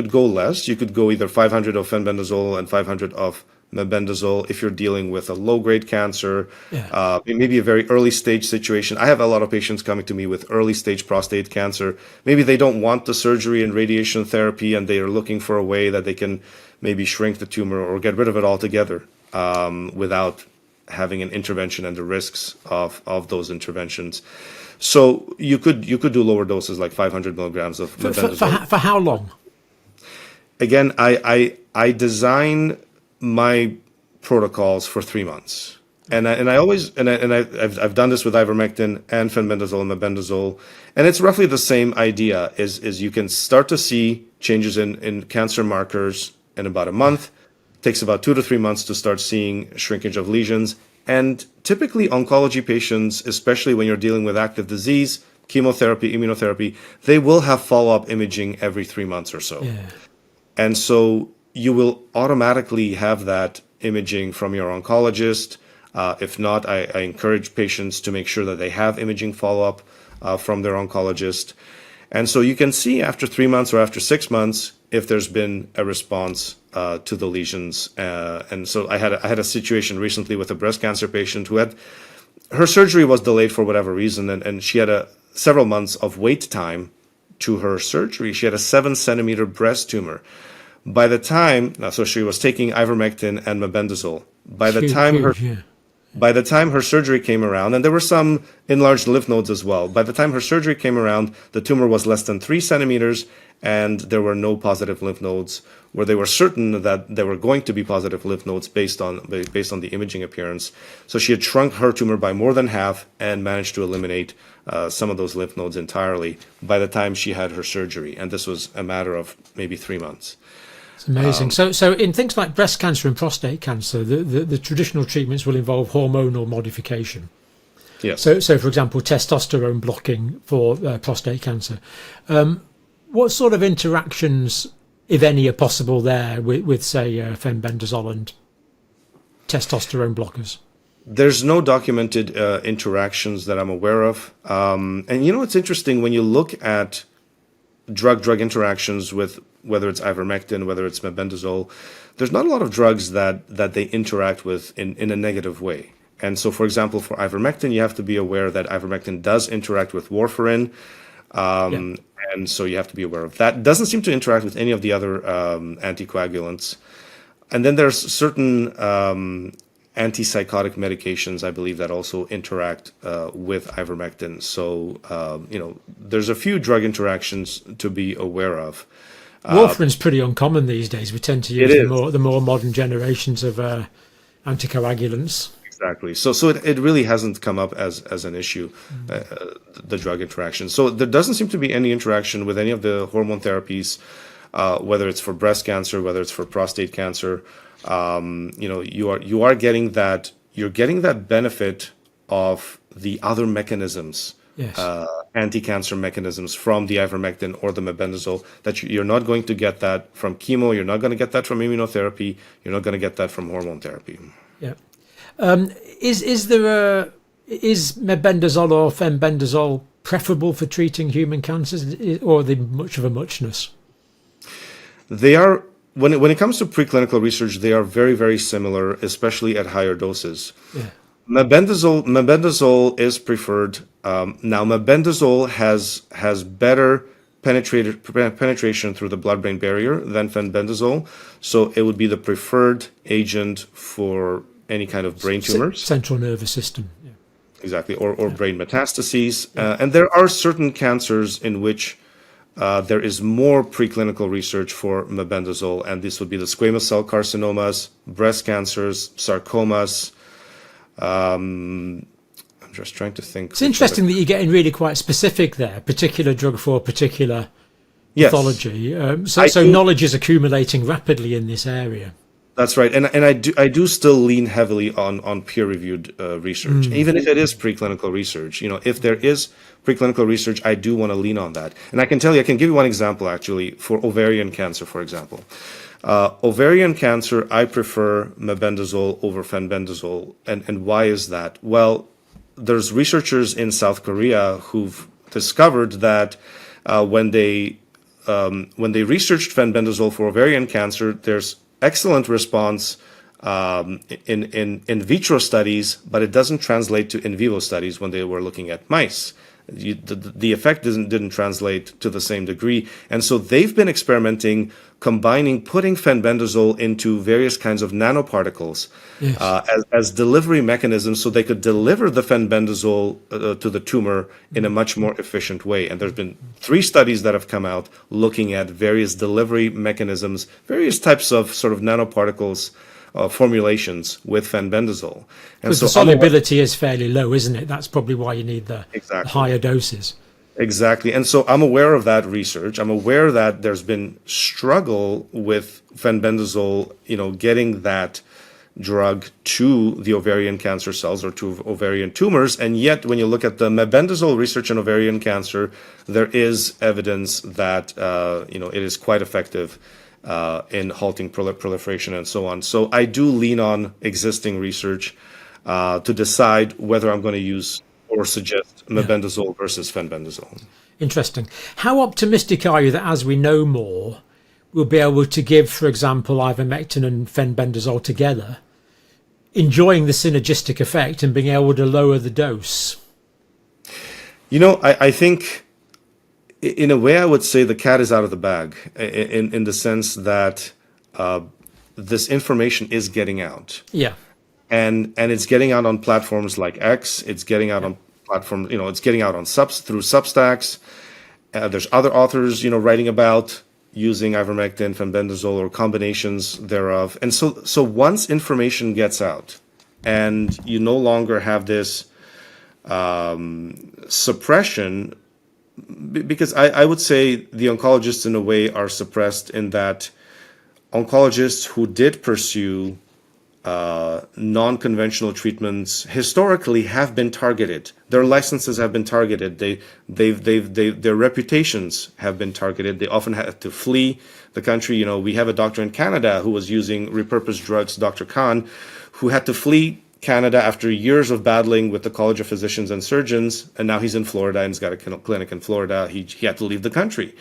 go less. You could go either 500 of fenbendazole and 500 of mebendazole if you're dealing with a low-grade cancer, maybe a very early-stage situation. I have a lot of patients coming to me with early-stage prostate cancer. Maybe they don't want the surgery and radiation therapy, and they are looking for a way that they can maybe shrink the tumor or get rid of it altogether without having an intervention and the risks of those interventions. So you could do lower doses, like 500 milligrams of mebendazole. For how long? Again, I design my protocols for 3 months, and I've done this with ivermectin and fenbendazole and mebendazole, and it's roughly the same idea. Is you can start to see changes in cancer markers in about a month. It takes about 2 to 3 months to start seeing shrinkage of lesions, and typically oncology patients, especially when you're dealing with active disease, chemotherapy, immunotherapy, they will have follow-up imaging every 3 months or so, and so you will automatically have that imaging from your oncologist. If not, I encourage patients to make sure that they have imaging follow-up from their oncologist. And so you can see after 3 months or after 6 months if there's been a response to the lesions. And so I had a situation recently with a breast cancer patient who had, her surgery was delayed for whatever reason, and she had several months of wait time to her surgery. She had a 7-centimeter breast tumor. By the time, so she was taking ivermectin and mebendazole. By the time her surgery came around, and there were some enlarged lymph nodes as well. By the time her surgery came around, the tumor was less than 3 centimeters, and there were no positive lymph nodes, where they were certain that there were going to be positive lymph nodes based on the imaging appearance. So she had shrunk her tumor by more than half and managed to eliminate some of those lymph nodes entirely by the time she had her surgery. And this was a matter of maybe 3 months. It's amazing. So in things like breast cancer and prostate cancer, the traditional treatments will involve hormonal modification. Yes. So for example, testosterone blocking for prostate cancer. What sort of interactions if any, are possible there with say, fenbendazole and testosterone blockers? There's no documented interactions that I'm aware of. And it's interesting when you look at drug-drug interactions with whether it's ivermectin, whether it's mebendazole, there's not a lot of drugs that they interact with in a negative way. And so, for example, for ivermectin, you have to be aware that ivermectin does interact with warfarin. And so you have to be aware of that. It doesn't seem to interact with any of the other anticoagulants. And then there's certain antipsychotic medications, I believe, that also interact with ivermectin. So, there's a few drug interactions to be aware of. Warfarin's pretty uncommon these days. We tend to use the more modern generations of anticoagulants. Exactly. So it really hasn't come up as an issue, the drug interaction. So there doesn't seem to be any interaction with any of the hormone therapies, whether it's for breast cancer, whether it's for prostate cancer. You're getting that benefit of the other mechanisms, yes, anti-cancer mechanisms from the ivermectin or the mebendazole, that you're not going to get that from chemo, you're not going to get that from immunotherapy, you're not going to get that from hormone therapy. Yeah. Is mebendazole or fenbendazole preferable for treating human cancers, or are they much of a muchness? They are. When it comes to preclinical research, they are very, very similar, especially at higher doses. Yeah. Mebendazole is preferred. Now, mebendazole has better penetration through the blood-brain barrier than fenbendazole, so it would be the preferred agent for any kind of brain tumors. Central nervous system. Yeah. Exactly, or brain metastases. And there are certain cancers in which there is more preclinical research for mebendazole, and this would be the squamous cell carcinomas, breast cancers, sarcomas. I'm just trying to think. It's interesting that you're getting really quite specific there, particular drug for particular pathology. So knowledge is accumulating rapidly in this area. That's right, and I do still lean heavily on peer-reviewed research, even if it is preclinical research. If there is preclinical research, I do want to lean on that. And I can give you one example actually for ovarian cancer, for example. Ovarian cancer, I prefer mebendazole over fenbendazole, and why is that? Well, there's researchers in South Korea who've discovered that when they researched fenbendazole for ovarian cancer, there's excellent response in vitro studies, but it doesn't translate to in vivo studies when they were looking at mice. The effect didn't translate to the same degree. And so they've been experimenting, putting fenbendazole into various kinds of nanoparticles as delivery mechanisms so they could deliver the fenbendazole to the tumor in a much more efficient way. And there's been 3 studies that have come out looking at various delivery mechanisms, various types of sort of nanoparticles, formulations with fenbendazole. Because the solubility is fairly low, isn't it? That's probably why you need the higher doses. Exactly. And so I'm aware of that research. I'm aware that there's been struggle with fenbendazole, getting that drug to the ovarian cancer cells or to ovarian tumors. And yet, when you look at the mebendazole research in ovarian cancer, there is evidence that, it is quite effective in halting proliferation and so on. So I do lean on existing research to decide whether I'm going to use or suggest mebendazole versus fenbendazole. Interesting. How optimistic are you that as we know more, we'll be able to give, for example, ivermectin and fenbendazole together, enjoying the synergistic effect and being able to lower the dose? I think in a way I would say the cat is out of the bag in the sense that this information is getting out. Yeah. And it's getting out on platforms like X. It's getting out on platforms, it's getting out on through Substacks. There's other authors, writing about using ivermectin, fenbendazole, or combinations thereof. And so once information gets out, and you no longer have this suppression, because I would say the oncologists in a way are suppressed in that oncologists who did pursue non-conventional treatments historically have been targeted. Their licenses have been targeted. Their reputations have been targeted. They often had to flee the country. You know, we have a doctor in Canada who was using repurposed drugs, Dr. Khan, who had to flee Canada after years of battling with the College of Physicians and Surgeons, and now he's in Florida and he's got a clinic in Florida. He had to leave the country.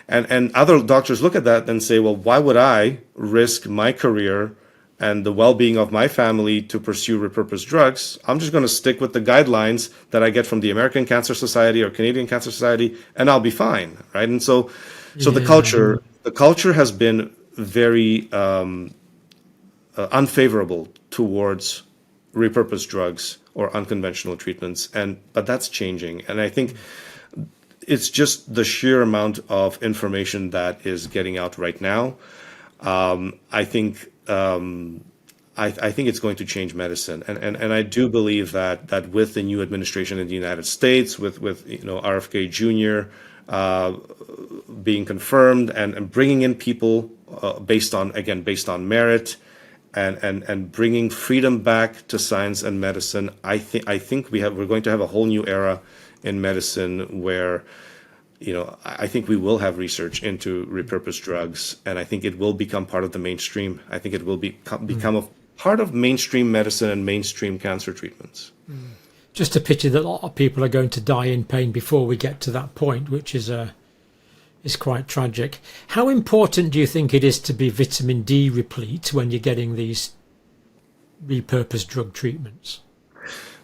And other doctors look at that and say, well, why would I risk my career and the well-being of my family to pursue repurposed drugs? I'm just going to stick with the guidelines that I get from the American Cancer Society or Canadian Cancer Society, and I'll be fine, right? And so the culture has been very unfavorable towards repurposed drugs or unconventional treatments, but that's changing, and I think it's just the sheer amount of information that is getting out right now. I think it's going to change medicine, and I do believe that with the new administration in the United States, with RFK Jr. Being confirmed and bringing in people based on merit. And bringing freedom back to science and medicine, I think we're going to have a whole new era in medicine where, I think we will have research into repurposed drugs, and I think it will become part of the mainstream. I think it will become a part of mainstream medicine and mainstream cancer treatments. Just a pity that a lot of people are going to die in pain before we get to that point, which is quite tragic. How important do you think it is to be vitamin D replete when you're getting these repurposed drug treatments?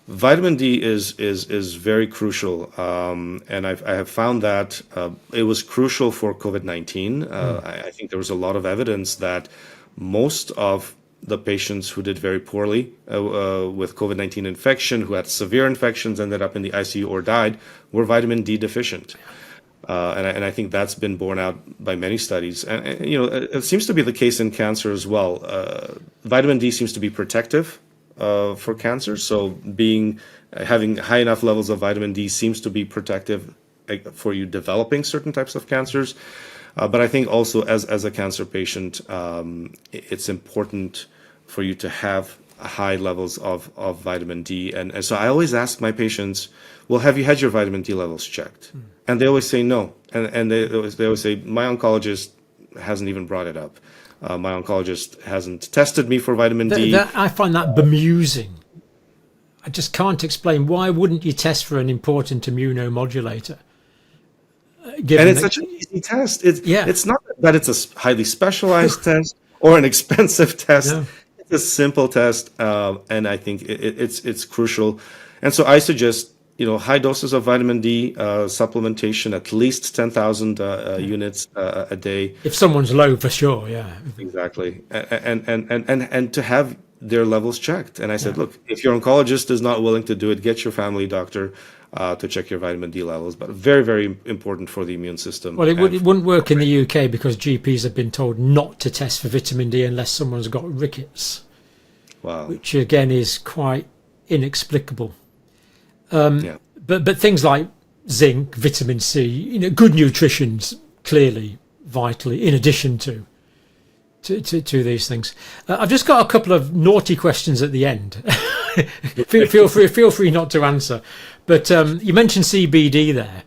Vitamin D is very crucial, and I have found that it was crucial for COVID-19. I think there was a lot of evidence that most of the patients who did very poorly with COVID-19 infection, who had severe infections, ended up in the ICU or died, were vitamin D deficient. And I think that's been borne out by many studies. And it seems to be the case in cancer as well. Vitamin D seems to be protective for cancer. So having high enough levels of vitamin D seems to be protective for you developing certain types of cancers. But I think also as a cancer patient, it's important for you to have high levels of vitamin D. And so I always ask my patients, well, have you had your vitamin D levels checked? And they always say no. And they always say, my oncologist hasn't even brought it up. My oncologist hasn't tested me for vitamin D. I find that bemusing. I just can't explain. Why wouldn't you test for an important immunomodulator? And it's such an easy test. It's not that it's a highly specialized test or an expensive test. No. It's a simple test, and I think it's crucial. And so I suggest high doses of vitamin D supplementation, at least 10,000 units a day. If someone's low, for sure, yeah. Exactly, and to have their levels checked. And I said, look, if your oncologist is not willing to do it, get your family doctor to check your vitamin D levels. But very, very important for the immune system. Well, it wouldn't work in the UK because GPs have been told not to test for vitamin D unless someone's got rickets. Wow. Which again is quite inexplicable. But things like zinc, vitamin C, good nutrition's clearly vitally in addition to these things. I've just got a couple of naughty questions at the end. feel free not to answer. But you mentioned CBD there,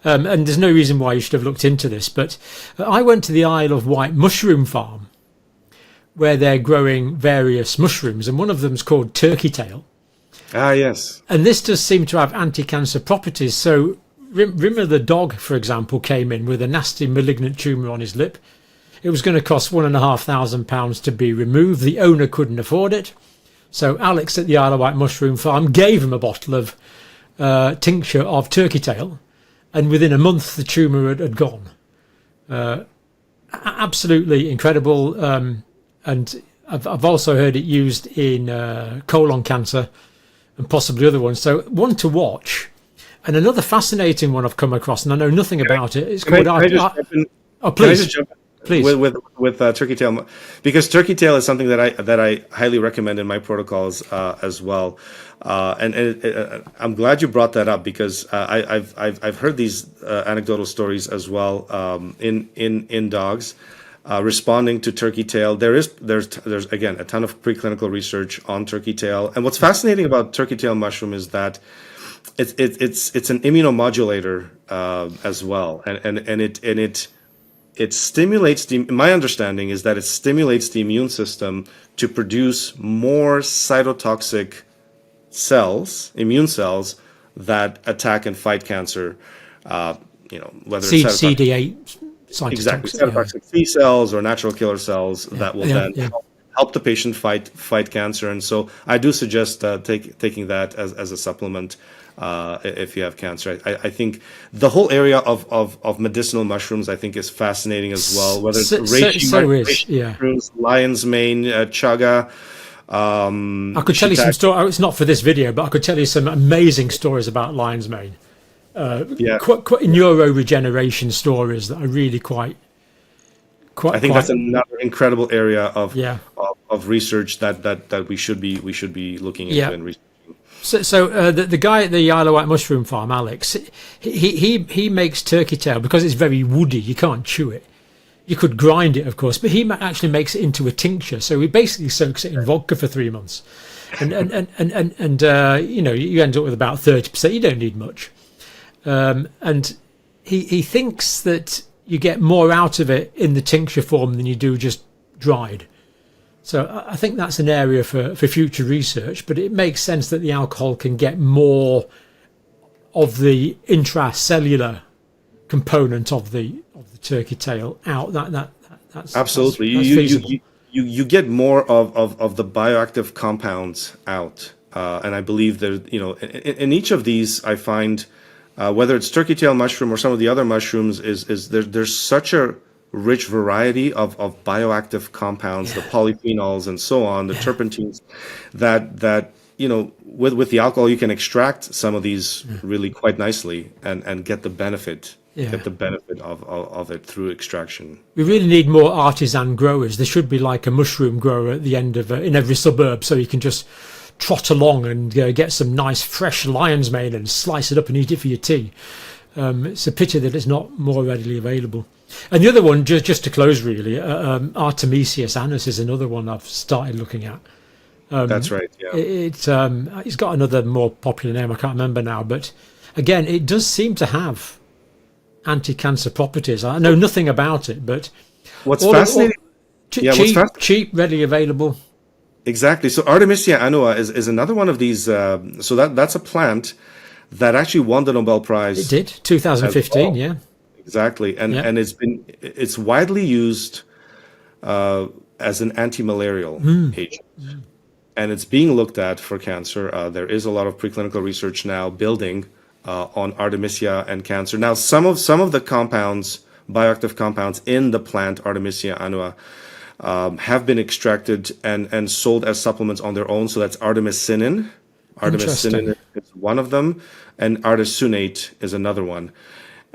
and there's no reason why you should have looked into this. But I went to the Isle of Wight mushroom farm, where they're growing various mushrooms, and one of them's called turkey tail. Ah, yes. And this does seem to have anti-cancer properties. So Rimmer the dog, for example, came in with a nasty malignant tumour on his lip. It was going to cost £1,500 to be removed. The owner couldn't afford it. So Alex at the Isle of Wight mushroom farm gave him a bottle of tincture of turkey tail. And within a month, the tumour had gone. Absolutely incredible. And I've also heard it used in colon cancer and possibly other ones. So one to watch. And another fascinating one I've come across, and I know nothing about it. It's called... Please. With turkey tail, because turkey tail is something that I highly recommend in my protocols as well. And I'm glad you brought that up, because I've heard these anecdotal stories as well in dogs. responding to turkey tail. There's again a ton of preclinical research on turkey tail. And what's fascinating about turkey tail mushroom is that it's an immunomodulator as well, and it stimulates my understanding is that it stimulates the immune system to produce more cytotoxic cells, immune cells that attack and fight cancer. Whether it's CD8 cytotoxic, exactly cytotoxic T cells or natural killer cells that will then help the patient fight cancer. And so I do suggest taking that as a supplement if you have cancer. I think the whole area of medicinal mushrooms I think is fascinating as well. Whether it's reishi mushrooms, lion's mane, chaga. I could tell you some stories. It's not for this video, but I could tell you some amazing stories about lion's mane. Quite neuro regeneration stories that are really quite. I think that's another incredible area of research that we should be looking into and researching. So the guy at the Isle of Wight mushroom farm, Alex, he makes turkey tail because it's very woody. You can't chew it. You could grind it, of course, but he actually makes it into a tincture. So he basically soaks it in vodka for 3 months, and you end up with about 30%. You don't need much, and he thinks that you get more out of it in the tincture form than you do just dried. So I think that's an area for future research, but it makes sense that the alcohol can get more of the intracellular component of the turkey tail out. That's absolutely that's you get more of the bioactive compounds out, and I believe that in each of these I find whether it's turkey tail mushroom or some of the other mushrooms is there's such a rich variety of bioactive compounds, the polyphenols and so on, the terpenes, that with the alcohol you can extract some of these really quite nicely and get the benefit. Get the benefit of it through extraction. We really need more artisan growers. There should be like a mushroom grower at the end of in every suburb, so you can just trot along and get some nice fresh lion's mane and slice it up and eat it for your tea. It's a pity that it's not more readily available. And the other one, just to close really, Artemisius annus is another one I've started looking at. That's right. Yeah. It's got another more popular name. I can't remember now, but again, it does seem to have anti-cancer properties. I know nothing about it, but what's fascinating, cheap, readily available. Exactly. So Artemisia annua is another one of these. So that's a plant that actually won the Nobel Prize. It did 2015. Yeah. Exactly, and it's widely used as an anti-malarial agent, and it's being looked at for cancer. There is a lot of preclinical research now building on Artemisia and cancer. Now, some of the compounds, bioactive compounds in the plant Artemisia annua, have been extracted and sold as supplements on their own. So that's artemisinin. Artemisinin is one of them, and artesunate is another one.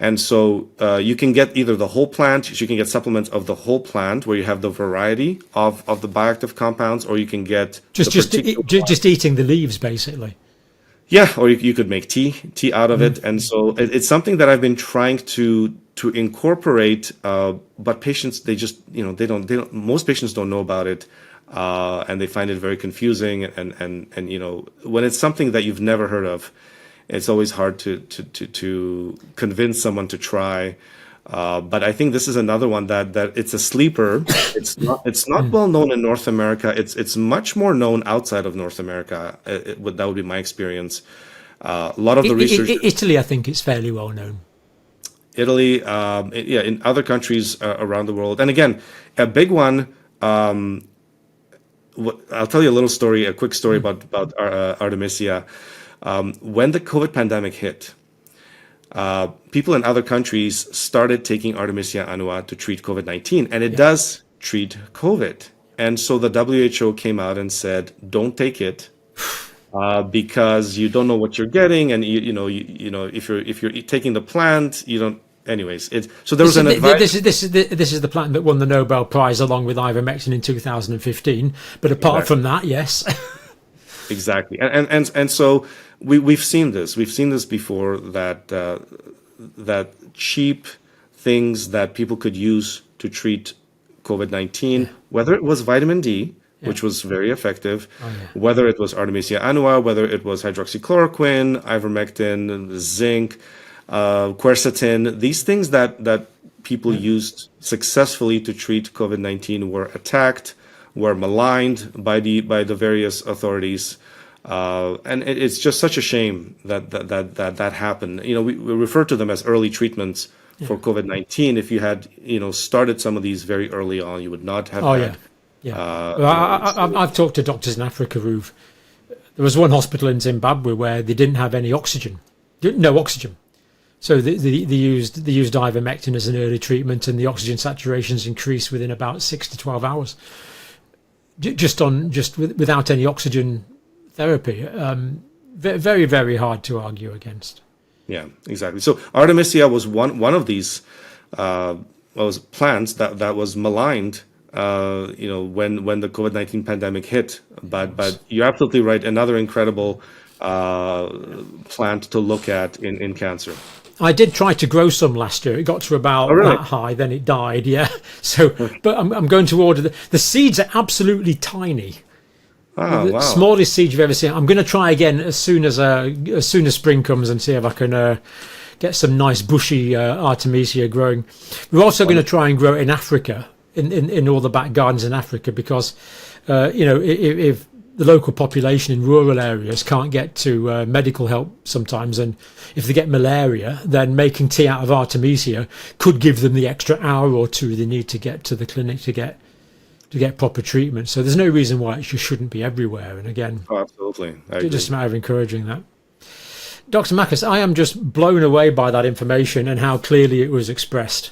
And so you can get either the whole plant, you can get supplements of the whole plant where you have the variety of the bioactive compounds, or you can get just eating the leaves basically. Yeah, or you could make tea out of it. And so it's something that I've been trying to incorporate, but patients, they just, most patients don't know about it, and they find it very confusing. And when it's something that you've never heard of, it's always hard to convince someone to try. But I think this is another one that it's a sleeper. It's not well known in North America. It's much more known outside of North America. That would be my experience. A lot of the research. Italy, I think it's fairly well known. Italy, in other countries around the world. And again, a big one. I'll tell you a quick story about Artemisia. When the COVID pandemic hit, people in other countries started taking Artemisia annua to treat COVID-19, and it does treat COVID. And so the WHO came out and said, "Don't take it because you don't know what you're getting, and if you're taking the plant, you don't." Anyways, so there was an advice. This is the plant that won the Nobel Prize along with ivermectin in 2015. But apart from that, yes. Exactly, and so we've seen this. We've seen this before, that cheap things that people could use to treat COVID-19, whether it was vitamin D, which was very effective, whether it was Artemisia annua, whether it was hydroxychloroquine, ivermectin, zinc, quercetin, these things that people used successfully to treat COVID-19 were attacked, were maligned by the various authorities. And it's just such a shame that happened. We refer to them as early treatments for COVID-19. If you had, started some of these very early on, you would not have had. Well, I've talked to doctors in Africa there was one hospital in Zimbabwe where they didn't have any oxygen, no oxygen. So they used ivermectin as an early treatment, and the oxygen saturations increased within about 6 to 12 hours, without any oxygen therapy. Very, very hard to argue against. Yeah, exactly. So Artemisia was one of these plants that was maligned, when the COVID-19 pandemic hit. But you're absolutely right. Another incredible plant to look at in cancer. I did try to grow some last year. It got to about that high, then it died. Yeah. So, but I'm going to order the seeds are absolutely tiny. The smallest seed you've ever seen. I'm going to try again as soon as spring comes and see if I can get some nice bushy Artemisia growing. We're also going to try and grow it in Africa, in all the back gardens in Africa, because if the local population in rural areas can't get to medical help sometimes, and if they get malaria, then making tea out of Artemisia could give them the extra hour or two they need to get to the clinic to get proper treatment. So there's no reason why it shouldn't be everywhere. And again, absolutely, it's just a matter of encouraging that. Dr. Makkas, I am just blown away by that information and how clearly it was expressed.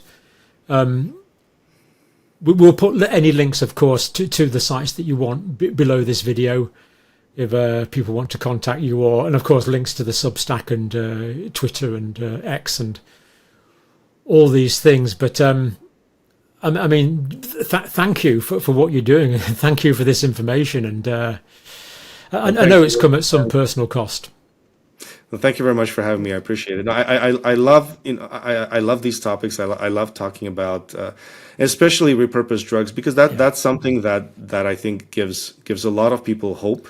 We'll put any links, of course, to the sites that you want below this video if people want to contact you, and of course links to the Substack and Twitter and X and all these things. But I mean, thank you for what you're doing, and thank you for this information. And I know it's come at some personal cost. Well, thank you very much for having me. I appreciate it. No, I love I love these topics. I love talking about especially repurposed drugs, because that's something that I think gives a lot of people hope,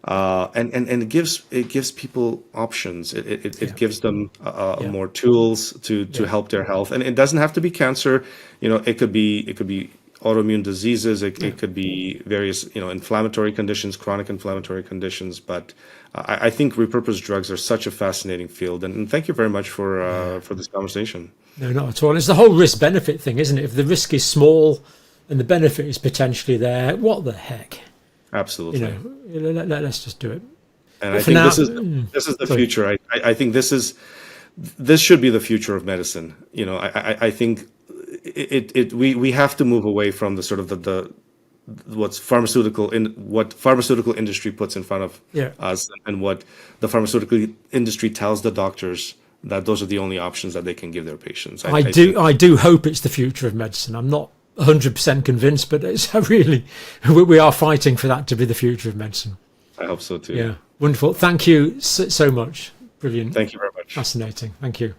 and it gives people options. It gives them more tools to help their health, and it doesn't have to be cancer. It could be autoimmune diseases. It could be various inflammatory conditions, chronic inflammatory conditions. But I think repurposed drugs are such a fascinating field, and thank you very much for this conversation. No, not at all. It's the whole risk-benefit thing, isn't it? If the risk is small and the benefit is potentially there, what the heck? Absolutely. Let's just do it. And I think this is the future. I think this should be the future of medicine. I think we have to move away from the sort of what pharmaceutical industry puts in front of us, and what the pharmaceutical industry tells the doctors that those are the only options that they can give their patients. I do hope it's the future of medicine. I'm not 100% convinced, but it's we are fighting for that to be the future of medicine. I hope so too. Yeah, wonderful. Thank you so much. Brilliant. Thank you very much. Fascinating. Thank you.